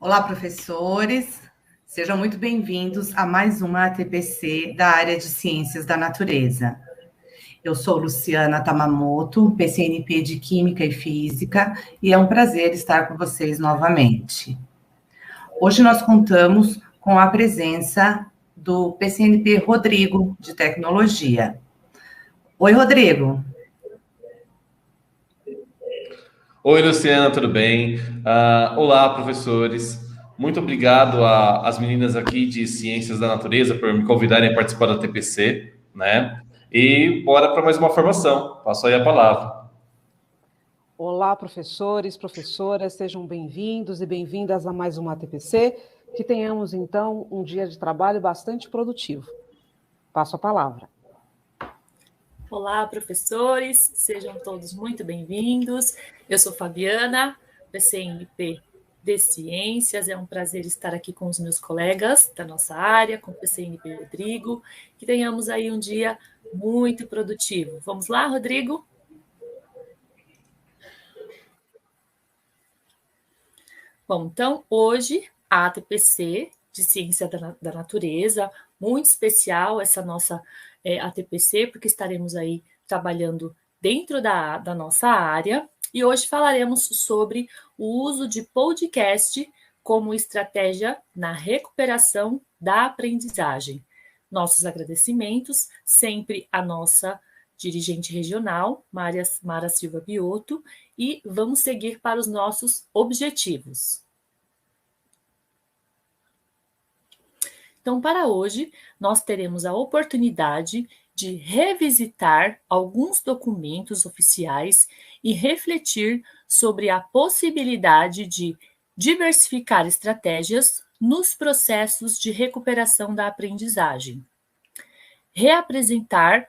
Olá, professores. Sejam muito bem-vindos a mais uma ATPC da área de Ciências da Natureza. Eu sou Luciana Tamamoto, PCNP de Química e Física, e é um prazer estar com vocês novamente. Hoje nós contamos com a presença do PCNP Rodrigo, de Tecnologia. Oi, Rodrigo. Oi, Luciana, tudo bem? Olá, professores. Muito obrigado às meninas aqui de Ciências da Natureza por me convidarem a participar da TPC, né? E bora para mais uma formação. Passo aí a palavra. Olá, professores, professoras, sejam bem-vindos e bem-vindas a mais uma ATPC. Que tenhamos, então, um dia de trabalho bastante produtivo. Passo a palavra. Olá, professores, sejam todos muito bem-vindos. Eu sou Fabiana, PCNP de Ciências. É um prazer estar aqui com os meus colegas da nossa área, com o PCNP Rodrigo. Que tenhamos aí um dia muito produtivo. Vamos lá, Rodrigo? Bom, então, hoje, a ATPC de Ciência da Natureza, muito especial essa nossa ATPC, porque estaremos aí trabalhando dentro da nossa área, e hoje falaremos sobre o uso de podcast como estratégia na recuperação da aprendizagem. Nossos agradecimentos sempre à nossa dirigente regional, Mara Silva Biotto, e vamos seguir para os nossos objetivos. Então, para hoje, nós teremos a oportunidade de revisitar alguns documentos oficiais e refletir sobre a possibilidade de diversificar estratégias nos processos de recuperação da aprendizagem. Reapresentar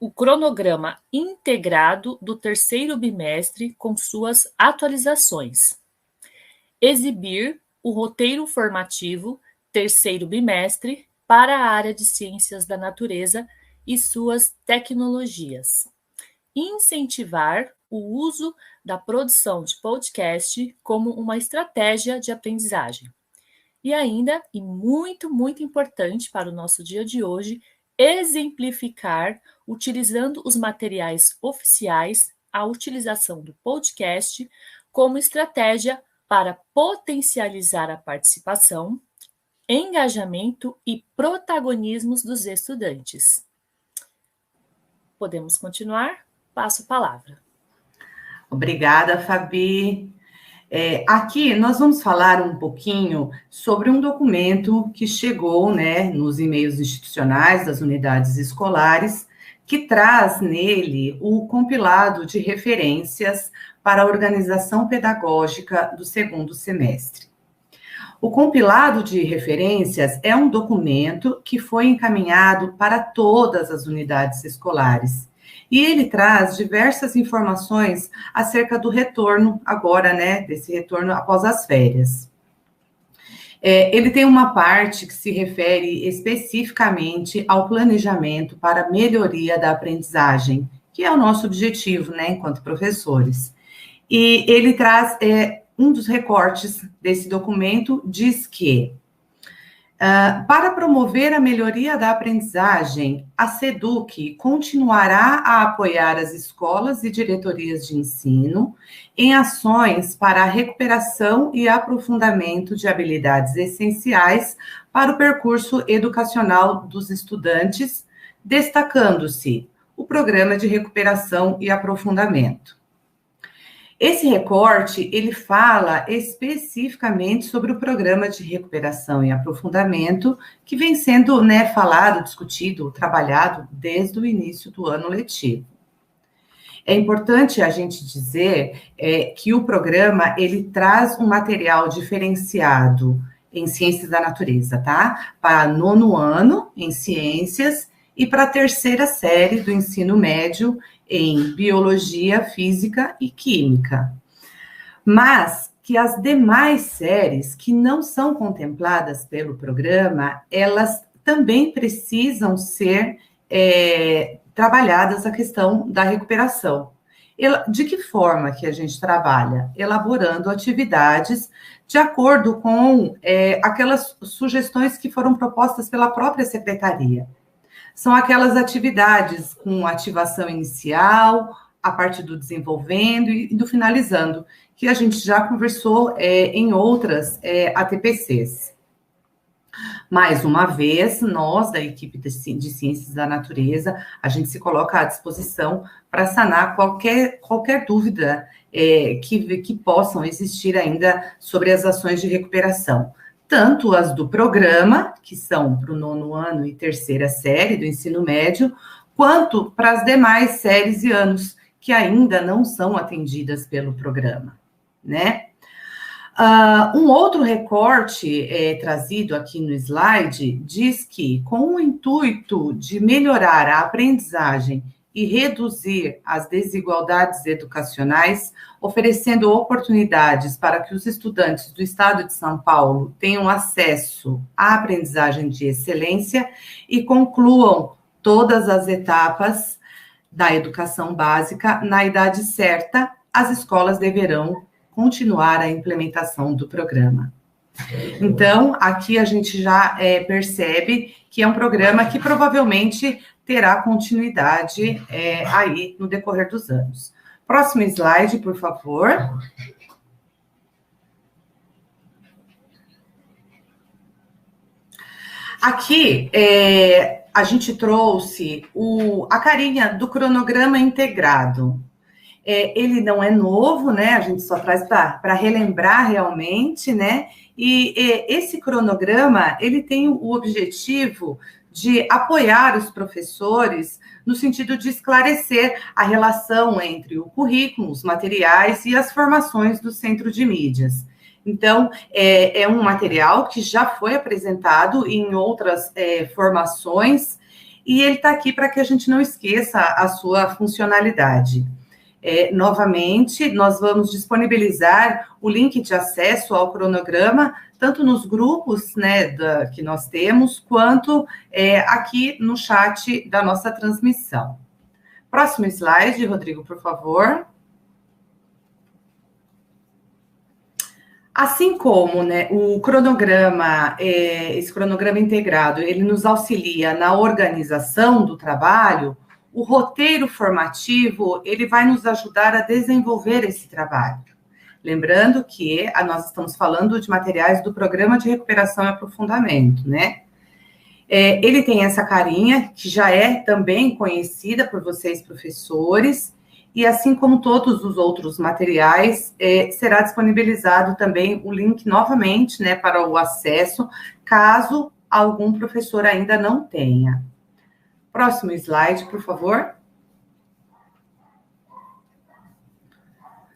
o cronograma integrado do terceiro bimestre com suas atualizações. Exibir o roteiro formativo terceiro bimestre para a área de Ciências da Natureza e suas tecnologias. Incentivar o uso da produção de podcast como uma estratégia de aprendizagem. E ainda, e muito, muito importante para o nosso dia de hoje, exemplificar, utilizando os materiais oficiais, a utilização do podcast como estratégia para potencializar a participação, engajamento e protagonismos dos estudantes. Podemos continuar? Passo a palavra. Obrigada, Fabi. Aqui nós vamos falar um pouquinho sobre um documento que chegou, né, nos e-mails institucionais das unidades escolares, que traz nele o compilado de referências para a organização pedagógica do segundo semestre. O compilado de referências é um documento que foi encaminhado para todas as unidades escolares. E ele traz diversas informações acerca do retorno agora, né, desse retorno após as férias. Ele tem uma parte que se refere especificamente ao planejamento para a melhoria da aprendizagem, que é o nosso objetivo, né, enquanto professores. E ele traz um dos recortes desse documento, diz que para promover a melhoria da aprendizagem, a SEDUC continuará a apoiar as escolas e diretorias de ensino em ações para a recuperação e aprofundamento de habilidades essenciais para o percurso educacional dos estudantes, destacando-se o Programa de Recuperação e Aprofundamento. Esse recorte, ele fala especificamente sobre o Programa de Recuperação e Aprofundamento, que vem sendo, né, falado, discutido, trabalhado desde o início do ano letivo. É importante a gente dizer que o programa, ele traz um material diferenciado em Ciências da Natureza, tá? Para nono ano, em Ciências, e para a terceira série do ensino médio, em Biologia, Física e Química. Mas que as demais séries que não são contempladas pelo programa, elas também precisam ser trabalhadas a questão da recuperação. De que forma que a gente trabalha? Elaborando atividades de acordo com aquelas sugestões que foram propostas pela própria secretaria. São aquelas atividades com ativação inicial, a parte do desenvolvendo e do finalizando, que a gente já conversou em outras ATPCs. Mais uma vez, nós, da equipe de Ciências da Natureza, a gente se coloca à disposição para sanar qualquer dúvida que possam existir ainda sobre as ações de recuperação. Tanto as do programa, que são para o 9º ano e 3ª série do ensino médio, quanto para as demais séries e anos que ainda não são atendidas pelo programa, né? Um outro recorte trazido aqui no slide diz que, com o intuito de melhorar a aprendizagem e reduzir as desigualdades educacionais, oferecendo oportunidades para que os estudantes do estado de São Paulo tenham acesso à aprendizagem de excelência e concluam todas as etapas da educação básica na idade certa, as escolas deverão continuar a implementação do programa. Então, aqui a gente já percebe que é um programa que provavelmente terá continuidade aí no decorrer dos anos. Próximo slide, por favor. Aqui, a gente trouxe a carinha do cronograma integrado. Ele não é novo, né? A gente só traz para relembrar realmente, né? E esse cronograma, ele tem o objetivo de apoiar os professores no sentido de esclarecer a relação entre o currículo, os materiais e as formações do Centro de Mídias. Então, é um material que já foi apresentado em outras formações e ele está aqui para que a gente não esqueça a sua funcionalidade. Novamente, nós vamos disponibilizar o link de acesso ao cronograma, tanto nos grupos, né, que nós temos, quanto aqui no chat da nossa transmissão. Próximo slide, Rodrigo, por favor. Assim como, né, o cronograma, esse cronograma integrado, ele nos auxilia na organização do trabalho, o roteiro formativo, ele vai nos ajudar a desenvolver esse trabalho. Lembrando que nós estamos falando de materiais do Programa de Recuperação e Aprofundamento, né? Ele tem essa carinha, que já é também conhecida por vocês, professores, e assim como todos os outros materiais, será disponibilizado também o link novamente, né, para o acesso, caso algum professor ainda não tenha. Próximo slide, por favor.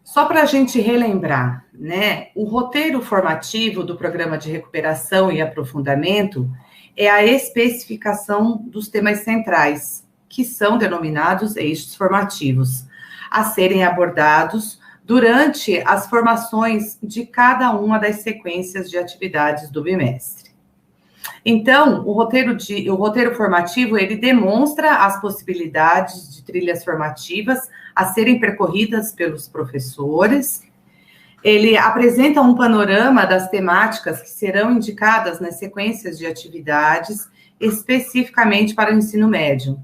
Só para a gente relembrar, né, o roteiro formativo do Programa de Recuperação e Aprofundamento é a especificação dos temas centrais, que são denominados eixos formativos, a serem abordados durante as formações de cada uma das sequências de atividades do bimestre. Então, o roteiro formativo, ele demonstra as possibilidades de trilhas formativas a serem percorridas pelos professores. Ele apresenta um panorama das temáticas que serão indicadas nas sequências de atividades, especificamente para o ensino médio.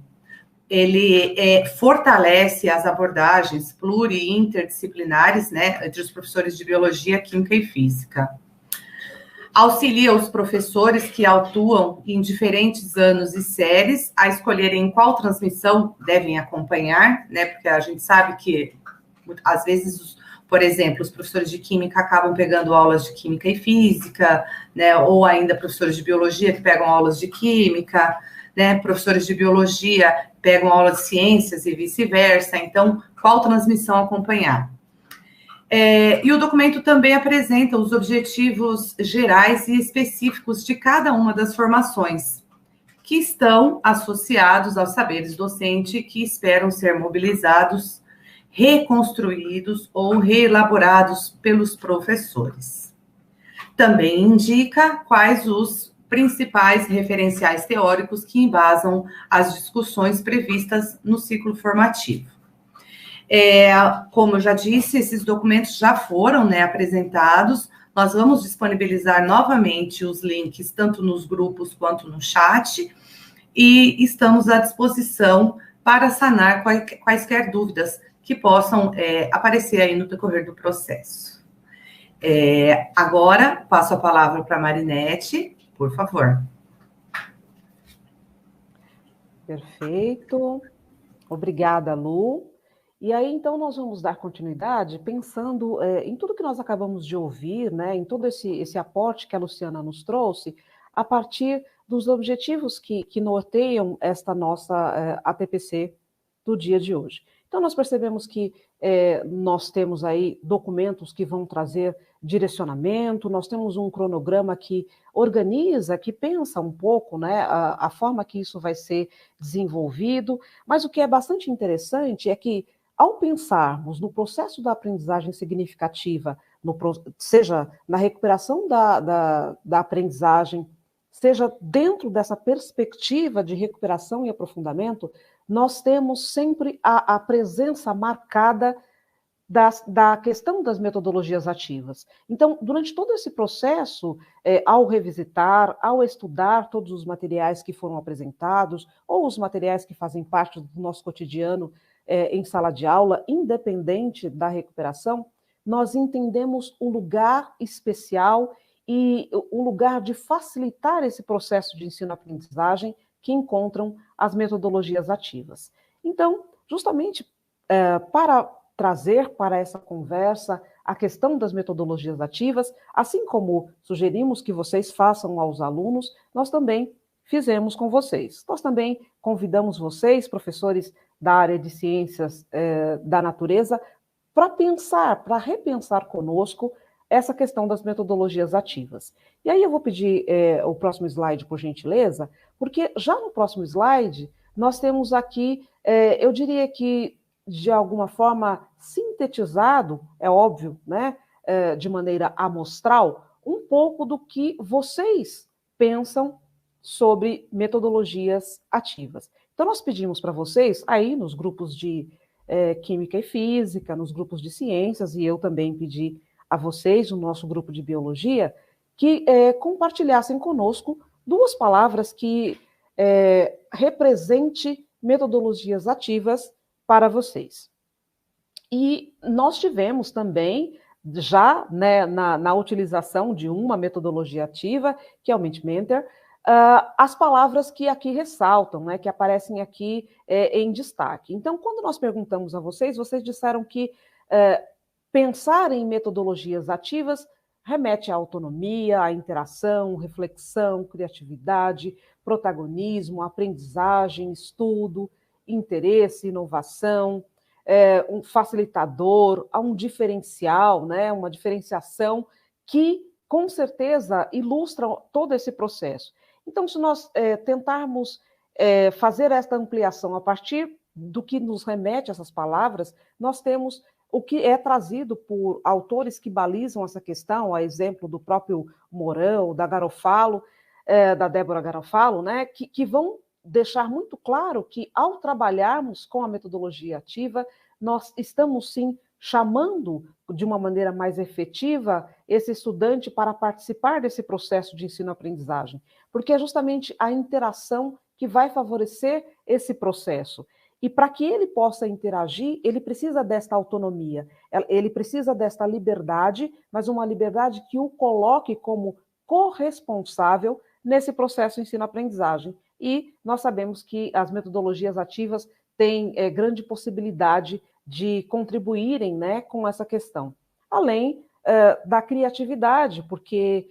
Ele fortalece as abordagens pluri- e interdisciplinares, né, entre os professores de biologia, química e física. Auxilia os professores que atuam em diferentes anos e séries a escolherem qual transmissão devem acompanhar, né? Porque a gente sabe que, às vezes, por exemplo, os professores de química acabam pegando aulas de química e física, né? Ou ainda professores de biologia que pegam aulas de química, né? Professores de biologia pegam aulas de ciências e vice-versa. Então, qual transmissão acompanhar? E o documento também apresenta os objetivos gerais e específicos de cada uma das formações, que estão associados aos saberes docente que esperam ser mobilizados, reconstruídos ou reelaborados pelos professores. Também indica quais os principais referenciais teóricos que embasam as discussões previstas no ciclo formativo. Como eu já disse, esses documentos já foram, né, apresentados. Nós vamos disponibilizar novamente os links, tanto nos grupos quanto no chat, e estamos à disposição para sanar quaisquer dúvidas que possam aparecer aí no decorrer do processo. Agora, passo a palavra para a Marinete, por favor. Perfeito. Obrigada, Lu. E aí, então, nós vamos dar continuidade pensando em tudo que nós acabamos de ouvir, né, em todo esse aporte que a Luciana nos trouxe, a partir dos objetivos que norteiam esta nossa ATPC do dia de hoje. Então, nós percebemos que nós temos aí documentos que vão trazer direcionamento, nós temos um cronograma que organiza, que pensa um pouco, né, a forma que isso vai ser desenvolvido, mas o que é bastante interessante é que, ao pensarmos no processo da aprendizagem significativa, seja na recuperação da aprendizagem, seja dentro dessa perspectiva de recuperação e aprofundamento, nós temos sempre a presença marcada da questão das metodologias ativas. Então, durante todo esse processo, ao revisitar, ao estudar todos os materiais que foram apresentados, ou os materiais que fazem parte do nosso cotidiano em sala de aula, independente da recuperação, nós entendemos o lugar especial e o lugar de facilitar esse processo de ensino-aprendizagem que encontram as metodologias ativas. Então, justamente para trazer para essa conversa a questão das metodologias ativas, assim como sugerimos que vocês façam aos alunos, nós também fizemos com vocês. Nós também convidamos vocês, professores da área de ciências da natureza, para pensar, para repensar conosco essa questão das metodologias ativas. E aí eu vou pedir o próximo slide, por gentileza, porque já no próximo slide nós temos aqui, eu diria que de alguma forma sintetizado, é óbvio, né, de maneira amostral, um pouco do que vocês pensam sobre metodologias ativas. Então, nós pedimos para vocês, aí nos grupos de Química e Física, nos grupos de Ciências, e eu também pedi a vocês, no nosso grupo de Biologia, que compartilhassem conosco duas palavras que represente metodologias ativas para vocês. E nós tivemos também, já né, na utilização de uma metodologia ativa, que é o Mentimeter, as palavras que aqui ressaltam, né, que aparecem aqui em destaque. Então, quando nós perguntamos a vocês, vocês disseram que pensar em metodologias ativas remete à autonomia, à interação, reflexão, criatividade, protagonismo, aprendizagem, estudo, interesse, inovação, um facilitador, a um diferencial, né, uma diferenciação que, com certeza, ilustra todo esse processo. Então, se nós tentarmos fazer esta ampliação a partir do que nos remete a essas palavras, nós temos o que é trazido por autores que balizam essa questão, a exemplo do próprio Mourão, da Garofalo, da Débora Garofalo, né, que vão deixar muito claro que, ao trabalharmos com a metodologia ativa, nós estamos, sim, chamando de uma maneira mais efetiva esse estudante para participar desse processo de ensino-aprendizagem, porque é justamente a interação que vai favorecer esse processo. E para que ele possa interagir, ele precisa desta autonomia, ele precisa desta liberdade, mas uma liberdade que o coloque como corresponsável nesse processo de ensino-aprendizagem. E nós sabemos que as metodologias ativas têm grande possibilidade de contribuírem, né, com essa questão. Além da criatividade, porque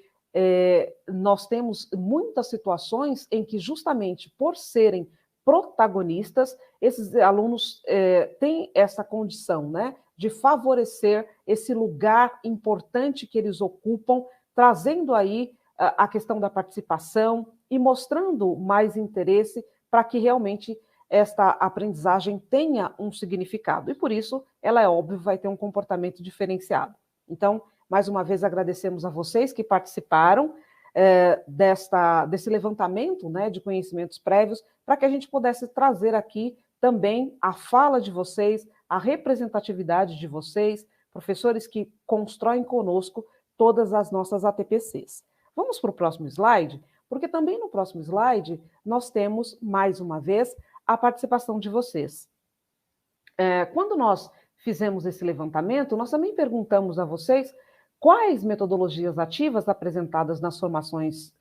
nós temos muitas situações em que, justamente por serem protagonistas, esses alunos têm essa condição, né, de favorecer esse lugar importante que eles ocupam, trazendo aí a questão da participação e mostrando mais interesse para que realmente esta aprendizagem tenha um significado. E por isso, ela é óbvio, vai ter um comportamento diferenciado. Então, mais uma vez, agradecemos a vocês que participaram desse levantamento, né, de conhecimentos prévios, para que a gente pudesse trazer aqui também a fala de vocês, a representatividade de vocês, professores que constroem conosco todas as nossas ATPCs. Vamos para o próximo slide, porque também no próximo slide nós temos, mais uma vez, a participação de vocês. Quando nós fizemos esse levantamento, nós também perguntamos a vocês quais metodologias ativas apresentadas nas formações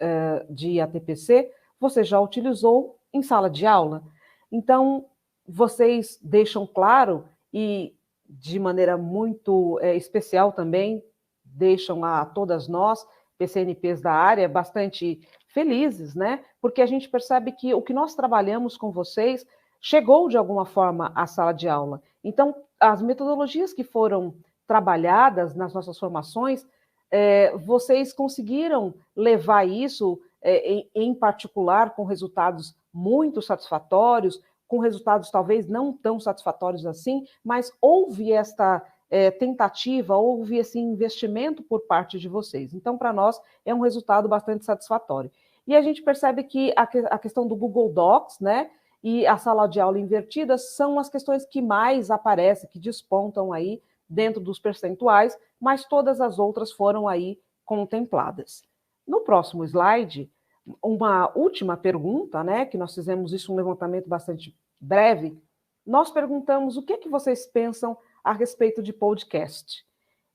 de ATPC você já utilizou em sala de aula. Então, vocês deixam claro e, de maneira muito especial também, deixam a todas nós, PCNPs da área, bastante felizes, né? Porque a gente percebe que o que nós trabalhamos com vocês chegou, de alguma forma, à sala de aula. Então, as metodologias que foram trabalhadas nas nossas formações, vocês conseguiram levar isso, em particular, com resultados muito satisfatórios, com resultados talvez não tão satisfatórios assim, mas houve esta tentativa, houve esse investimento por parte de vocês. Então, para nós, é um resultado bastante satisfatório. E a gente percebe que a questão do Google Docs, né, e a sala de aula invertida são as questões que mais aparecem, que despontam aí dentro dos percentuais, mas todas as outras foram aí contempladas. No próximo slide, uma última pergunta, né, que nós fizemos isso, um levantamento bastante breve, nós perguntamos o que vocês pensam a respeito de podcast.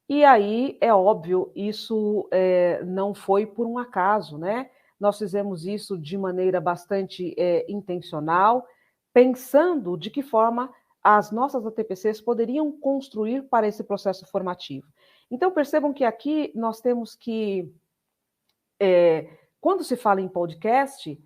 E aí, é óbvio, isso não foi por um acaso, né? Nós fizemos isso de maneira bastante intencional, pensando de que forma as nossas ATPCs poderiam construir para esse processo formativo. Então, percebam que aqui nós temos que, quando se fala em podcast,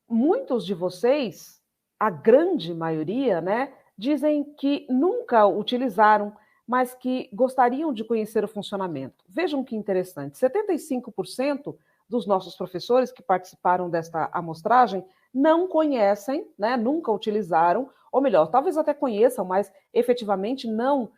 muitos de vocês, a grande maioria, né, dizem que nunca utilizaram, mas que gostariam de conhecer o funcionamento. Vejam que interessante, 75% dos nossos professores que participaram desta amostragem não conhecem, né, nunca utilizaram, ou melhor, talvez até conheçam, mas efetivamente não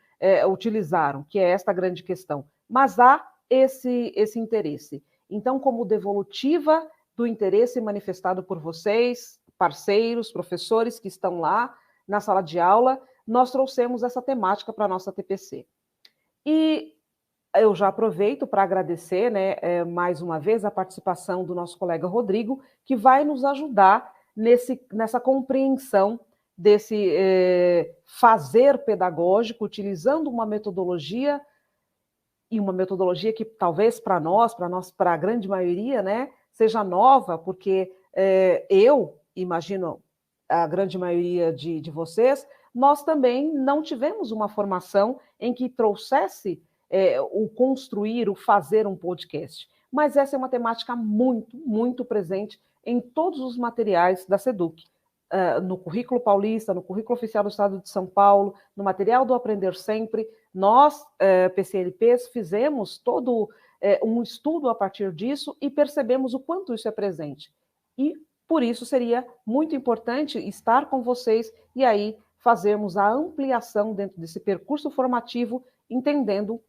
utilizaram, que é esta grande questão. Mas há esse interesse. Então, como devolutiva do interesse manifestado por vocês, parceiros, professores que estão lá na sala de aula, nós trouxemos essa temática para a nossa TPC. E eu já aproveito para agradecer, né, mais uma vez, a participação do nosso colega Rodrigo, que vai nos ajudar nessa compreensão desse fazer pedagógico, utilizando uma metodologia, e uma metodologia que talvez para a grande maioria, né, seja nova, porque eu imagino a grande maioria de vocês, nós também não tivemos uma formação em que trouxesse o construir, o fazer um podcast. Mas essa é uma temática muito, muito presente em todos os materiais da SEDUC. No currículo paulista, no currículo oficial do Estado de São Paulo, no material do Aprender Sempre, nós, PCNPs, fizemos todo um estudo a partir disso e percebemos o quanto isso é presente. E, por isso, seria muito importante estar com vocês e aí fazermos a ampliação dentro desse percurso formativo, entendendo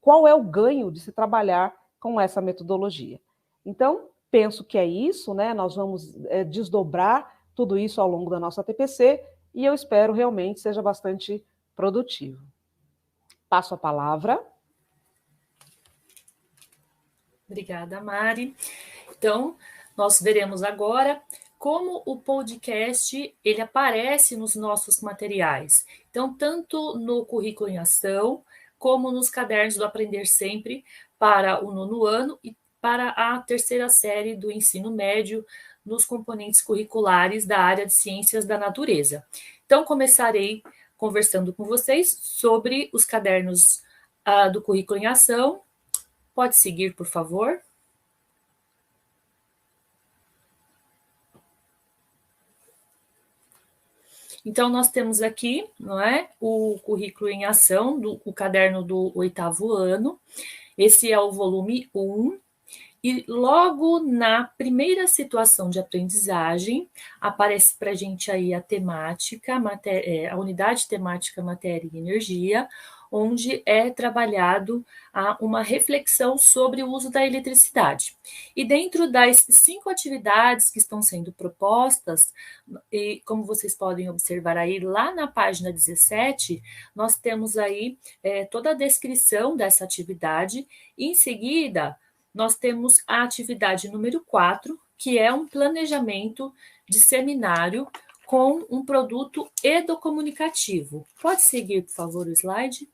qual é o ganho de se trabalhar com essa metodologia. Então, penso que é isso, né? Nós vamos desdobrar tudo isso ao longo da nossa TPC e eu espero realmente seja bastante produtivo. Passo a palavra. Obrigada, Mari. Então, nós veremos agora como o podcast ele aparece nos nossos materiais. Então, tanto no currículo em ação, como nos cadernos do Aprender Sempre para o 9º ano e para a 3ª série do ensino médio, nos componentes curriculares da área de Ciências da Natureza. Então, começarei conversando com vocês sobre os cadernos do currículo em ação. Pode seguir, por favor. Então, nós temos aqui, não é, o currículo em ação, o caderno do 8º ano. Esse é o volume 1. E logo na primeira situação de aprendizagem, aparece para a gente aí a temática, a unidade temática Matéria e Energia, onde é trabalhado uma reflexão sobre o uso da eletricidade. E dentro das 5 atividades que estão sendo propostas, e como vocês podem observar aí lá na página 17, nós temos aí toda a descrição dessa atividade, e em seguida nós temos a atividade número 4, que é um planejamento de seminário com um produto educomunicativo. Pode seguir, por favor, o slide?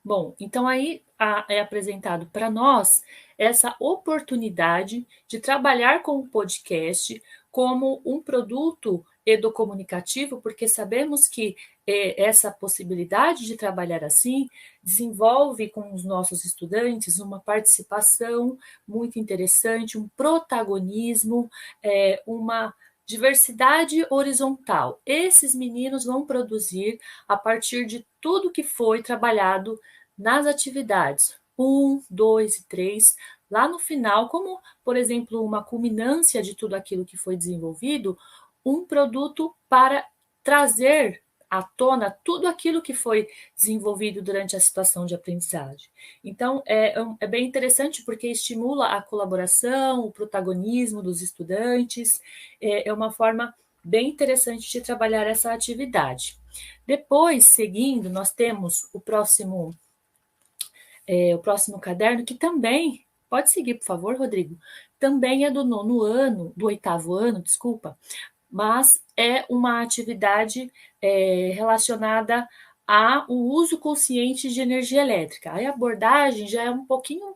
Bom, então aí é apresentado para nós essa oportunidade de trabalhar com o podcast como um produto educomunicativo, porque sabemos que essa possibilidade de trabalhar assim desenvolve com os nossos estudantes uma participação muito interessante, um protagonismo, uma diversidade horizontal. Esses meninos vão produzir a partir de tudo que foi trabalhado nas atividades 1, 2 e 3, lá no final, como, por exemplo, uma culminância de tudo aquilo que foi desenvolvido, um produto para trazer à tona tudo aquilo que foi desenvolvido durante a situação de aprendizagem. Então, é bem interessante porque estimula a colaboração, o protagonismo dos estudantes, é uma forma bem interessante de trabalhar essa atividade. Depois, seguindo, nós temos o próximo caderno, que também, pode seguir, por favor, Rodrigo, também é do 9º ano, do 8º ano, desculpa, mas é uma atividade relacionada ao uso consciente de energia elétrica. A abordagem já é um pouquinho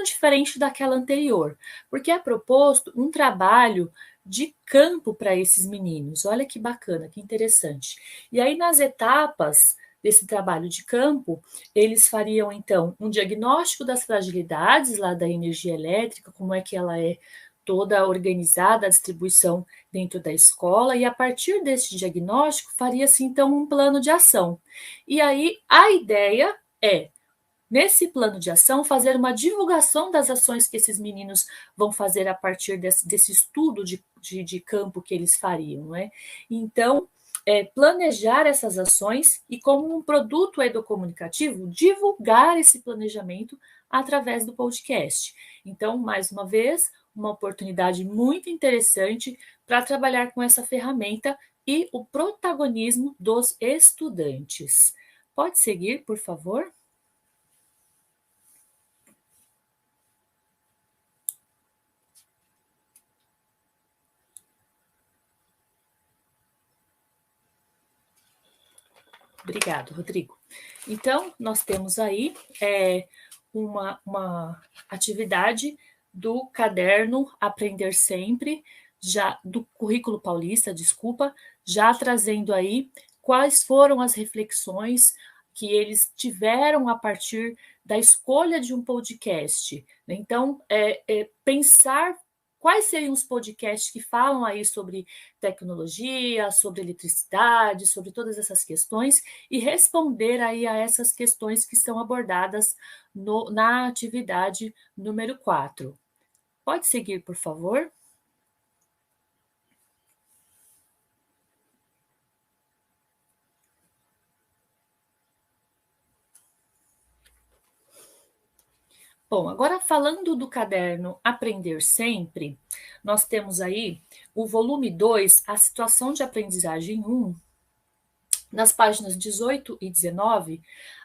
diferente daquela anterior, porque é proposto um trabalho de campo para esses meninos. Olha que bacana, que interessante. E aí, nas etapas desse trabalho de campo, eles fariam, então, um diagnóstico das fragilidades lá da energia elétrica, como é que ela é toda organizada, a distribuição dentro da escola, e a partir desse diagnóstico, faria-se, então, um plano de ação. E aí, a ideia é, nesse plano de ação, fazer uma divulgação das ações que esses meninos vão fazer a partir desse estudo de campo que eles fariam, não é? Então, planejar essas ações e, como um produto educomunicativo, divulgar esse planejamento através do podcast. Então, mais uma vez, uma oportunidade muito interessante para trabalhar com essa ferramenta e o protagonismo dos estudantes. Pode seguir, por favor? Obrigado, Rodrigo. Então, nós temos aí uma atividade do caderno Aprender Sempre, já do Currículo Paulista, desculpa, já trazendo aí quais foram as reflexões que eles tiveram a partir da escolha de um podcast. Então, pensar quais seriam os podcasts que falam aí sobre tecnologia, sobre eletricidade, sobre todas essas questões, e responder aí a essas questões que são abordadas na atividade número 4. Pode seguir, por favor? Bom, agora falando do caderno Aprender Sempre, nós temos aí o volume 2, a situação de aprendizagem 1, nas páginas 18 e 19,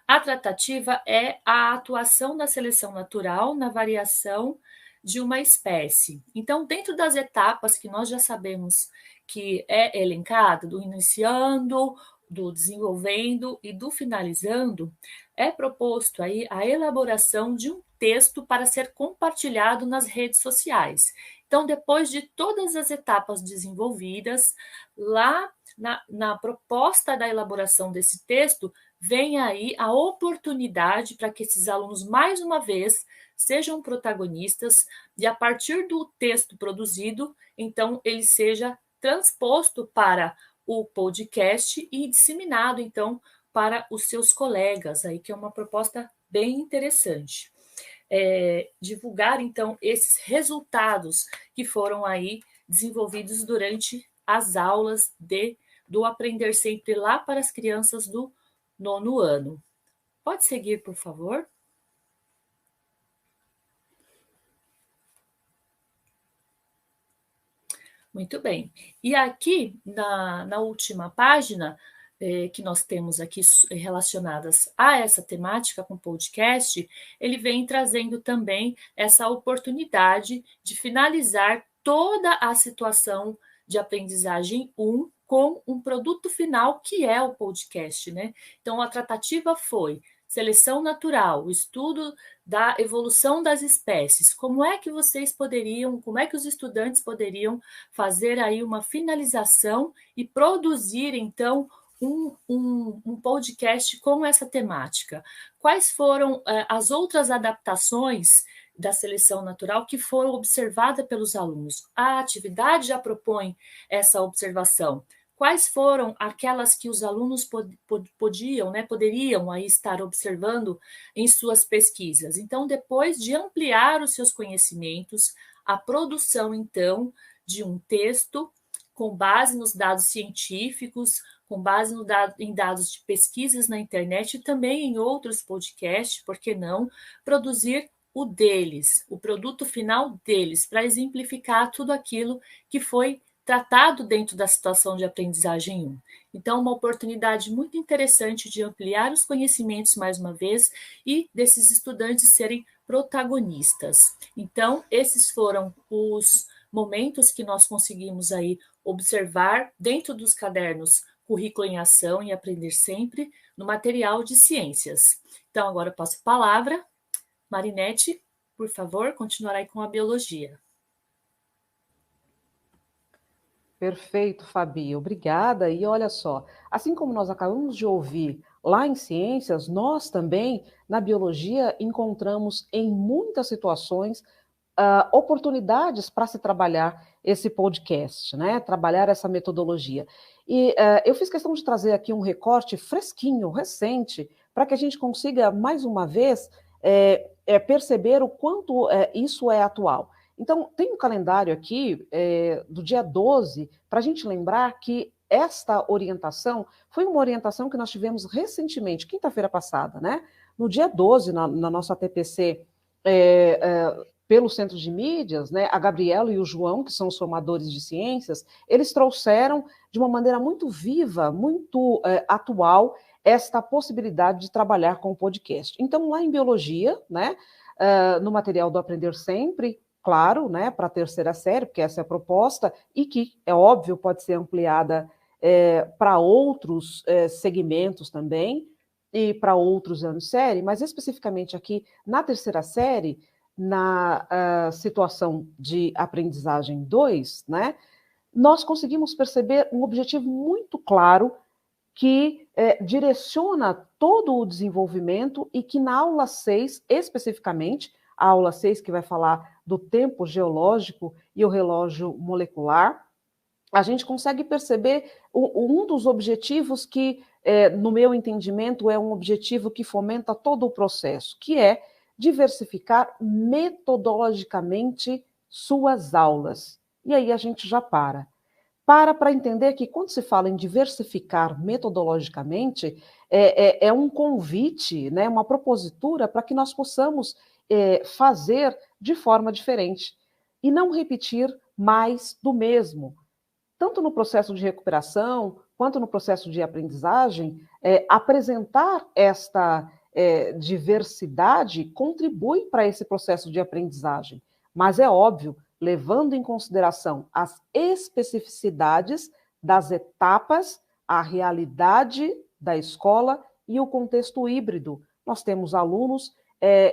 a tratativa é a atuação da seleção natural na variação de uma espécie. Então, dentro das etapas que nós já sabemos que é elencado, do iniciando, do desenvolvendo e do finalizando, é proposto aí a elaboração de um texto para ser compartilhado nas redes sociais. Então, depois de todas as etapas desenvolvidas, lá na proposta da elaboração desse texto, vem aí a oportunidade para que esses alunos, mais uma vez, sejam protagonistas e, a partir do texto produzido, então, ele seja transposto para o podcast e disseminado, então, para os seus colegas, aí, que é uma proposta bem interessante. Divulgar, então, esses resultados que foram aí desenvolvidos durante as aulas de do Aprender Sempre lá para as crianças do 9º ano. Pode seguir, por favor? Muito bem. E aqui, na última página, que nós temos aqui relacionadas a essa temática com o podcast, ele vem trazendo também essa oportunidade de finalizar toda a situação de aprendizagem 1 com um produto final, que é o podcast, né? Então, a tratativa foi seleção natural, o estudo da evolução das espécies. Como é que os estudantes poderiam fazer aí uma finalização e produzir, então, um podcast com essa temática? Quais foram as outras adaptações da seleção natural que foram observadas pelos alunos? A atividade já propõe essa observação. Quais foram aquelas que os alunos poderiam aí estar observando em suas pesquisas? Então, depois de ampliar os seus conhecimentos, a produção, então, de um texto com base nos dados científicos, com base em dados de pesquisas na internet e também em outros podcasts, por que não, produzir o deles, o produto final deles, para exemplificar tudo aquilo que foi tratado dentro da situação de aprendizagem 1. Então, uma oportunidade muito interessante de ampliar os conhecimentos mais uma vez e desses estudantes serem protagonistas. Então, esses foram os momentos que nós conseguimos aí observar dentro dos cadernos Currículo em Ação e Aprender Sempre, no material de ciências. Então, agora eu passo a palavra. Marinete, por favor, continuará aí com a biologia. Perfeito, Fabi, obrigada. E olha só, assim como nós acabamos de ouvir lá em ciências, nós também, na biologia, encontramos em muitas situações oportunidades para se trabalhar esse podcast, né? Trabalhar essa metodologia. E eu fiz questão de trazer aqui um recorte fresquinho, recente, para que a gente consiga, mais uma vez, perceber o quanto isso é atual. Então, tem um calendário aqui do dia 12, para a gente lembrar que esta orientação foi uma orientação que nós tivemos recentemente, quinta-feira passada, né? No dia 12, na nossa TPC, pelo Centro de Mídias, né, a Gabriela e o João, que são os formadores de ciências, eles trouxeram de uma maneira muito viva, muito atual, esta possibilidade de trabalhar com o podcast. Então, lá em biologia, né, no material do Aprender Sempre, claro, né, para a terceira série, porque essa é a proposta, e que, é óbvio, pode ser ampliada para outros segmentos também, e para outros anos de série, mas especificamente aqui na terceira série, na situação de aprendizagem 2, né, nós conseguimos perceber um objetivo muito claro que direciona todo o desenvolvimento e que na aula 6, especificamente, a aula 6 que vai falar do tempo geológico e o relógio molecular, a gente consegue perceber um dos objetivos que, no meu entendimento, é um objetivo que fomenta todo o processo, que é diversificar metodologicamente suas aulas. E aí a gente já para entender que quando se fala em diversificar metodologicamente, é um convite, né, uma propositura para que nós possamos fazer de forma diferente e não repetir mais do mesmo. Tanto no processo de recuperação, quanto no processo de aprendizagem, apresentar esta diversidade contribui para esse processo de aprendizagem. Mas é óbvio, levando em consideração as especificidades das etapas, a realidade da escola e o contexto híbrido. Nós temos alunos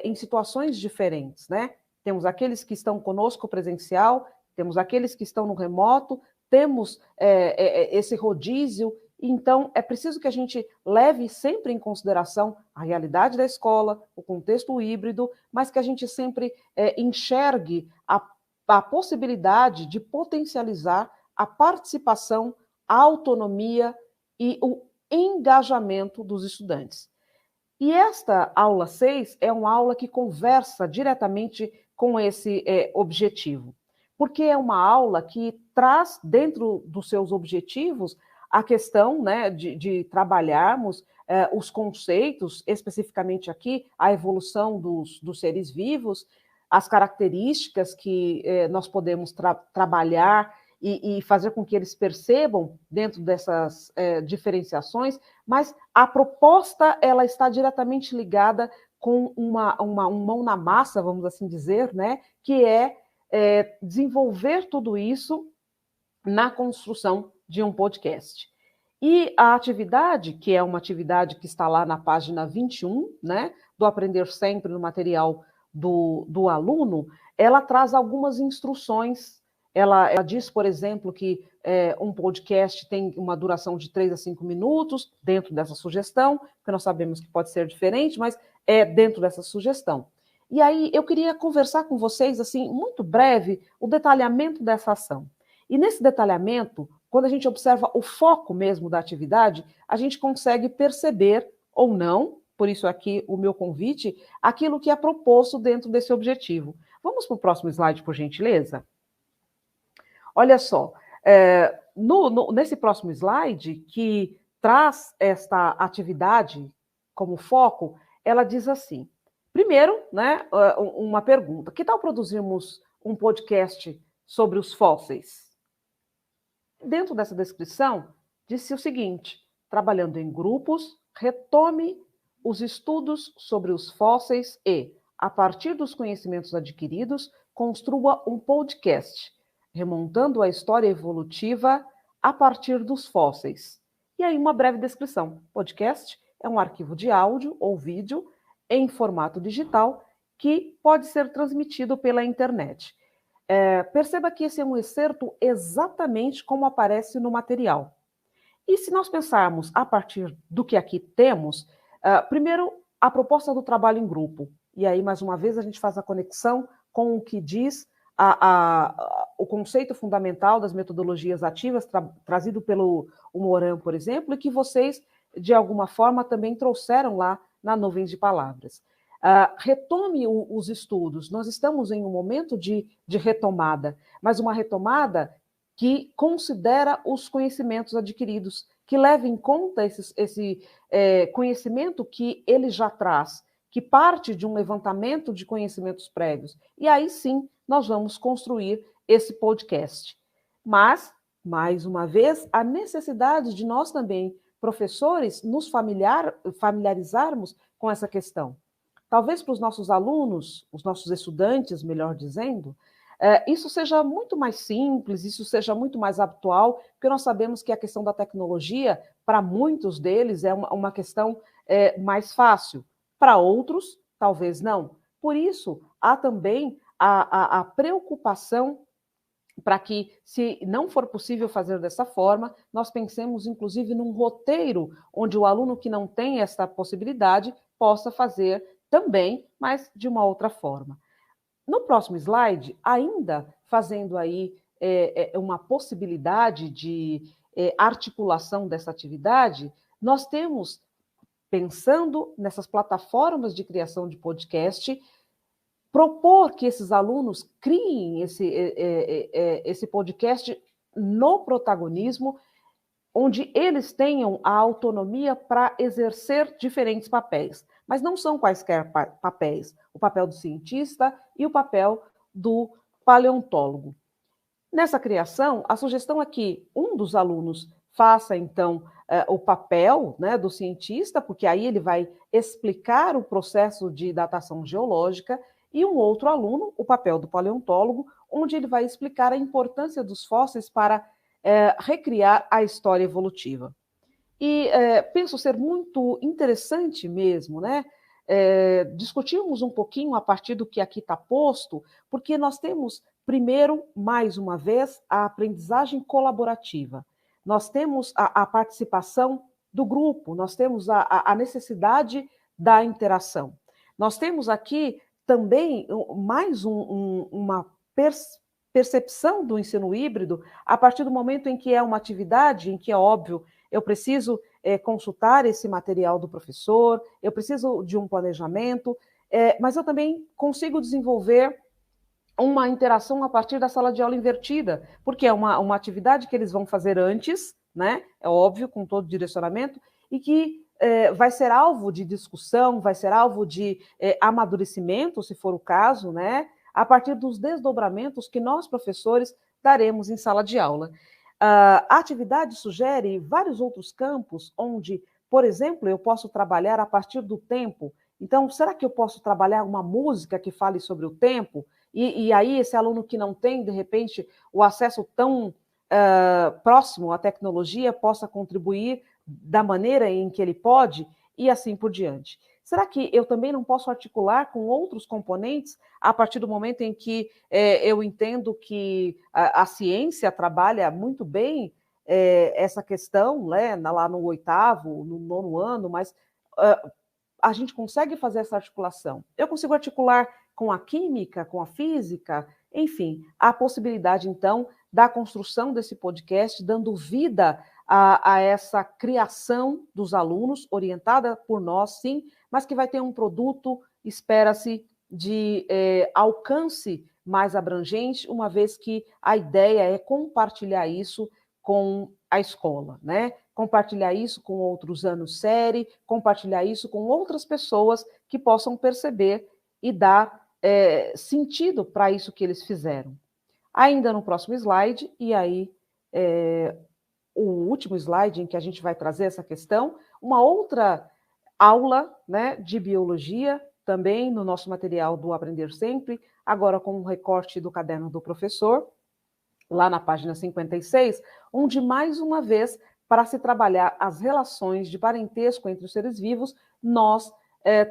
em situações diferentes, né? Temos aqueles que estão conosco presencial, temos aqueles que estão no remoto, temos esse rodízio. Então, é preciso que a gente leve sempre em consideração a realidade da escola, o contexto híbrido, mas que a gente sempre enxergue a possibilidade de potencializar a participação, a autonomia e o engajamento dos estudantes. E esta aula 6 é uma aula que conversa diretamente com esse objetivo, porque é uma aula que traz dentro dos seus objetivos a questão, né, de trabalharmos os conceitos, especificamente aqui, a evolução dos seres vivos, as características que nós podemos trabalhar e fazer com que eles percebam dentro dessas diferenciações, mas a proposta ela está diretamente ligada com uma mão na massa, vamos assim dizer, né, que é desenvolver tudo isso na construção de um podcast. E a atividade, que é uma atividade que está lá na página 21, né, do Aprender Sempre no material do aluno, ela traz algumas instruções. Ela diz, por exemplo, que um podcast tem uma duração de 3 a 5 minutos, dentro dessa sugestão, porque nós sabemos que pode ser diferente, mas é dentro dessa sugestão. E aí eu queria conversar com vocês, assim, muito breve, o detalhamento dessa ação. E nesse detalhamento, quando a gente observa o foco mesmo da atividade, a gente consegue perceber ou não, por isso aqui o meu convite, aquilo que é proposto dentro desse objetivo. Vamos para o próximo slide, por gentileza? Olha só, nesse próximo slide, que traz esta atividade como foco, ela diz assim, primeiro, né, uma pergunta, que tal produzirmos um podcast sobre os fósseis? Dentro dessa descrição, disse o seguinte, trabalhando em grupos, retome os estudos sobre os fósseis e, a partir dos conhecimentos adquiridos, construa um podcast, remontando a história evolutiva a partir dos fósseis. E aí uma breve descrição. Podcast é um arquivo de áudio ou vídeo em formato digital que pode ser transmitido pela internet. Perceba que esse é um excerto exatamente como aparece no material. E se nós pensarmos a partir do que aqui temos, primeiro, a proposta do trabalho em grupo. E aí, mais uma vez, a gente faz a conexão com o que diz o conceito fundamental das metodologias ativas, trazido pelo Moran, por exemplo, e que vocês, de alguma forma, também trouxeram lá na Nuvens de Palavras. Retome os estudos. Nós estamos em um momento de retomada, mas uma retomada que considera os conhecimentos adquiridos, que leva em conta esse conhecimento que ele já traz, que parte de um levantamento de conhecimentos prévios. E aí sim, nós vamos construir esse podcast. Mas, mais uma vez, a necessidade de nós também, professores, nos familiarizarmos com essa questão. Talvez para os nossos alunos, os nossos estudantes, melhor dizendo, isso seja muito mais simples, isso seja muito mais habitual, porque nós sabemos que a questão da tecnologia, para muitos deles, é uma questão mais fácil. Para outros, talvez não. Por isso, há também a preocupação para que, se não for possível fazer dessa forma, nós pensemos, inclusive, num roteiro onde o aluno que não tem essa possibilidade possa fazer também, mas de uma outra forma. No próximo slide, ainda fazendo aí uma possibilidade de articulação dessa atividade, nós temos, pensando nessas plataformas de criação de podcast, propor que esses alunos criem esse podcast no protagonismo, onde eles tenham a autonomia para exercer diferentes papéis. Mas não são quaisquer papéis, o papel do cientista e o papel do paleontólogo. Nessa criação, a sugestão é que um dos alunos faça, então, o papel, né, do cientista, porque aí ele vai explicar o processo de datação geológica, e um outro aluno, o papel do paleontólogo, onde ele vai explicar a importância dos fósseis para recriar a história evolutiva. E penso ser muito interessante mesmo, né? Discutirmos um pouquinho a partir do que aqui está posto, porque nós temos, primeiro, mais uma vez, a aprendizagem colaborativa. Nós temos a participação do grupo, nós temos a necessidade da interação. Nós temos aqui também mais uma percepção do ensino híbrido a partir do momento em que é uma atividade, em que é óbvio, eu preciso consultar esse material do professor, eu preciso de um planejamento, mas eu também consigo desenvolver uma interação a partir da sala de aula invertida, porque é uma atividade que eles vão fazer antes, né? É óbvio, com todo direcionamento, e que vai ser alvo de discussão, vai ser alvo de amadurecimento, se for o caso, né? A partir dos desdobramentos que nós, professores, daremos em sala de aula. A atividade sugere vários outros campos onde, por exemplo, eu posso trabalhar a partir do tempo. Então, será que eu posso trabalhar uma música que fale sobre o tempo? E aí, esse aluno que não tem, de repente, o acesso tão próximo à tecnologia possa contribuir da maneira em que ele pode, e assim por diante. Será que eu também não posso articular com outros componentes a partir do momento em que eu entendo que a ciência trabalha muito bem essa questão, né, lá no 8º, no 9º ano, mas a gente consegue fazer essa articulação. Eu consigo articular com a química, com a física, enfim, a possibilidade, então, da construção desse podcast, dando vida a essa criação dos alunos, orientada por nós, sim, mas que vai ter um produto, espera-se, de alcance mais abrangente, uma vez que a ideia é compartilhar isso com a escola, né? Compartilhar isso com outros anos série, compartilhar isso com outras pessoas que possam perceber e dar sentido para isso que eles fizeram. Ainda no próximo slide, e aí o último slide em que a gente vai trazer essa questão, uma outra aula, né, de biologia, também no nosso material do Aprender Sempre, agora com um recorte do caderno do professor, lá na página 56, onde, mais uma vez, para se trabalhar as relações de parentesco entre os seres vivos, nós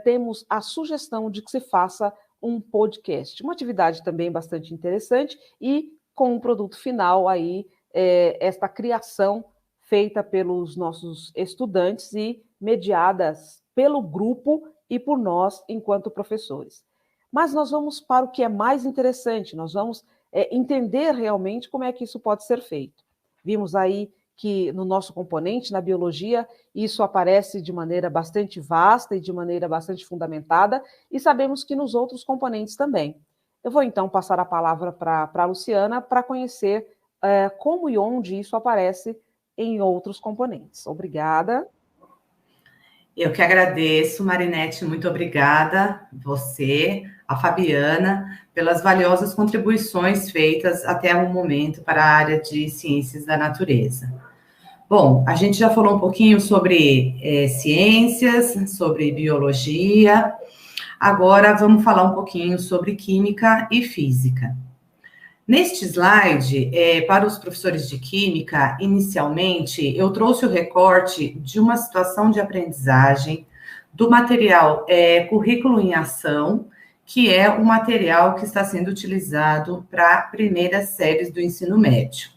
temos a sugestão de que se faça um podcast. Uma atividade também bastante interessante e com um produto final aí, esta criação feita pelos nossos estudantes e mediadas pelo grupo e por nós, enquanto professores. Mas nós vamos para o que é mais interessante, nós vamos entender realmente como é que isso pode ser feito. Vimos aí que no nosso componente, na biologia, isso aparece de maneira bastante vasta e de maneira bastante fundamentada, e sabemos que nos outros componentes também. Eu vou então passar a palavra para a Luciana para conhecer como e onde isso aparece em outros componentes. Obrigada. Eu que agradeço, Marinete, muito obrigada, você, a Fabiana, pelas valiosas contribuições feitas até o momento para a área de ciências da natureza. Bom, a gente já falou um pouquinho sobre ciências, sobre biologia, agora vamos falar um pouquinho sobre química e física. Neste slide, para os professores de química, inicialmente, eu trouxe o recorte de uma situação de aprendizagem do material Currículo em Ação, que é o material que está sendo utilizado para primeiras séries do ensino médio.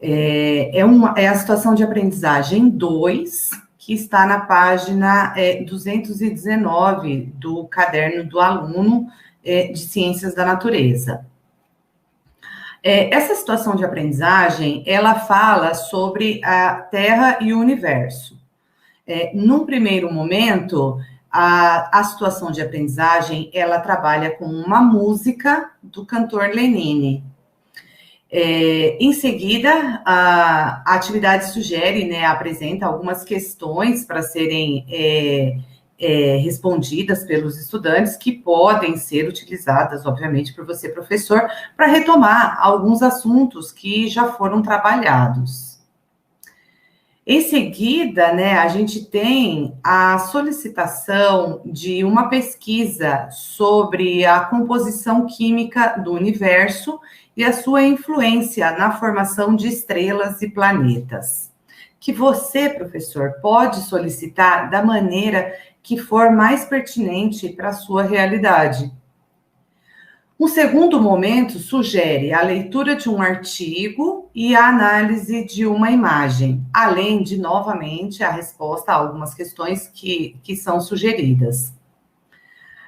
É a situação de aprendizagem 2, que está na página 219 do caderno do aluno de Ciências da Natureza. Essa situação de aprendizagem, ela fala sobre a Terra e o universo. Num primeiro momento, a situação de aprendizagem, ela trabalha com uma música do cantor Lenine. Em seguida, a atividade sugere, né, apresenta algumas questões para serem respondidas pelos estudantes, que podem ser utilizadas, obviamente, por você, professor, para retomar alguns assuntos que já foram trabalhados. Em seguida, né, a gente tem a solicitação de uma pesquisa sobre a composição química do universo e a sua influência na formação de estrelas e planetas, que você, professor, pode solicitar da maneira que for mais pertinente para a sua realidade. Um segundo momento sugere a leitura de um artigo e a análise de uma imagem, além de, novamente, a resposta a algumas questões que são sugeridas.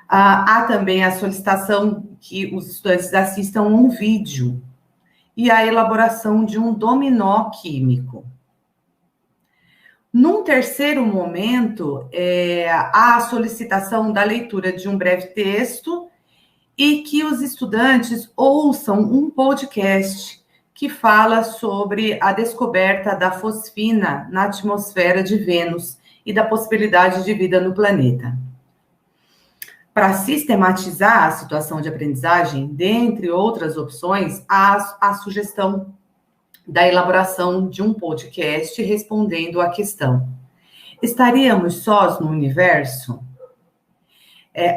Há também a solicitação que os estudantes assistam um vídeo e a elaboração de um dominó químico. Num terceiro momento, há a solicitação da leitura de um breve texto e que os estudantes ouçam um podcast que fala sobre a descoberta da fosfina na atmosfera de Vênus e da possibilidade de vida no planeta. Para sistematizar a situação de aprendizagem, dentre outras opções, há a sugestão da elaboração de um podcast respondendo à questão: estaríamos sós no universo?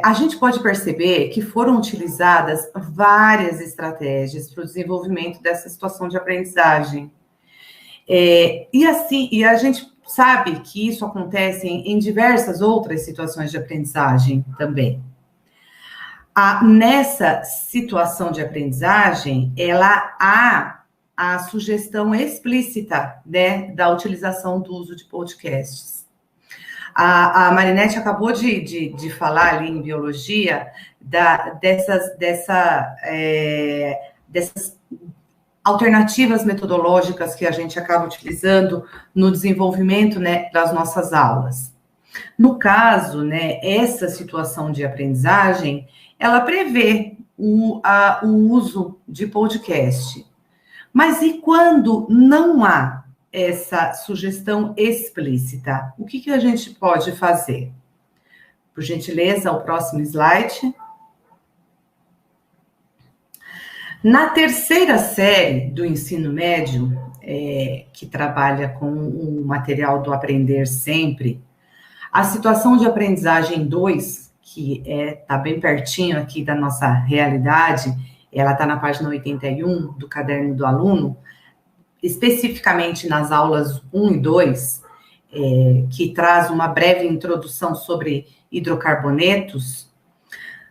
A gente pode perceber que foram utilizadas várias estratégias para o desenvolvimento dessa situação de aprendizagem. E a gente sabe que isso acontece em diversas outras situações de aprendizagem também. Nessa situação de aprendizagem, ela há a sugestão explícita, né, da utilização do uso de podcasts. A Marinette acabou de falar ali em biologia dessas alternativas metodológicas que a gente acaba utilizando no desenvolvimento, né, das nossas aulas. No caso, né, essa situação de aprendizagem, ela prevê o uso de podcast. Mas e quando não há essa sugestão explícita? O que a gente pode fazer? Por gentileza, o próximo slide. Na terceira série do ensino médio, que trabalha com o material do Aprender Sempre, a situação de aprendizagem 2, que está bem pertinho aqui da nossa realidade, ela está na página 81 do caderno do aluno, especificamente nas aulas 1 e 2, que traz uma breve introdução sobre hidrocarbonetos.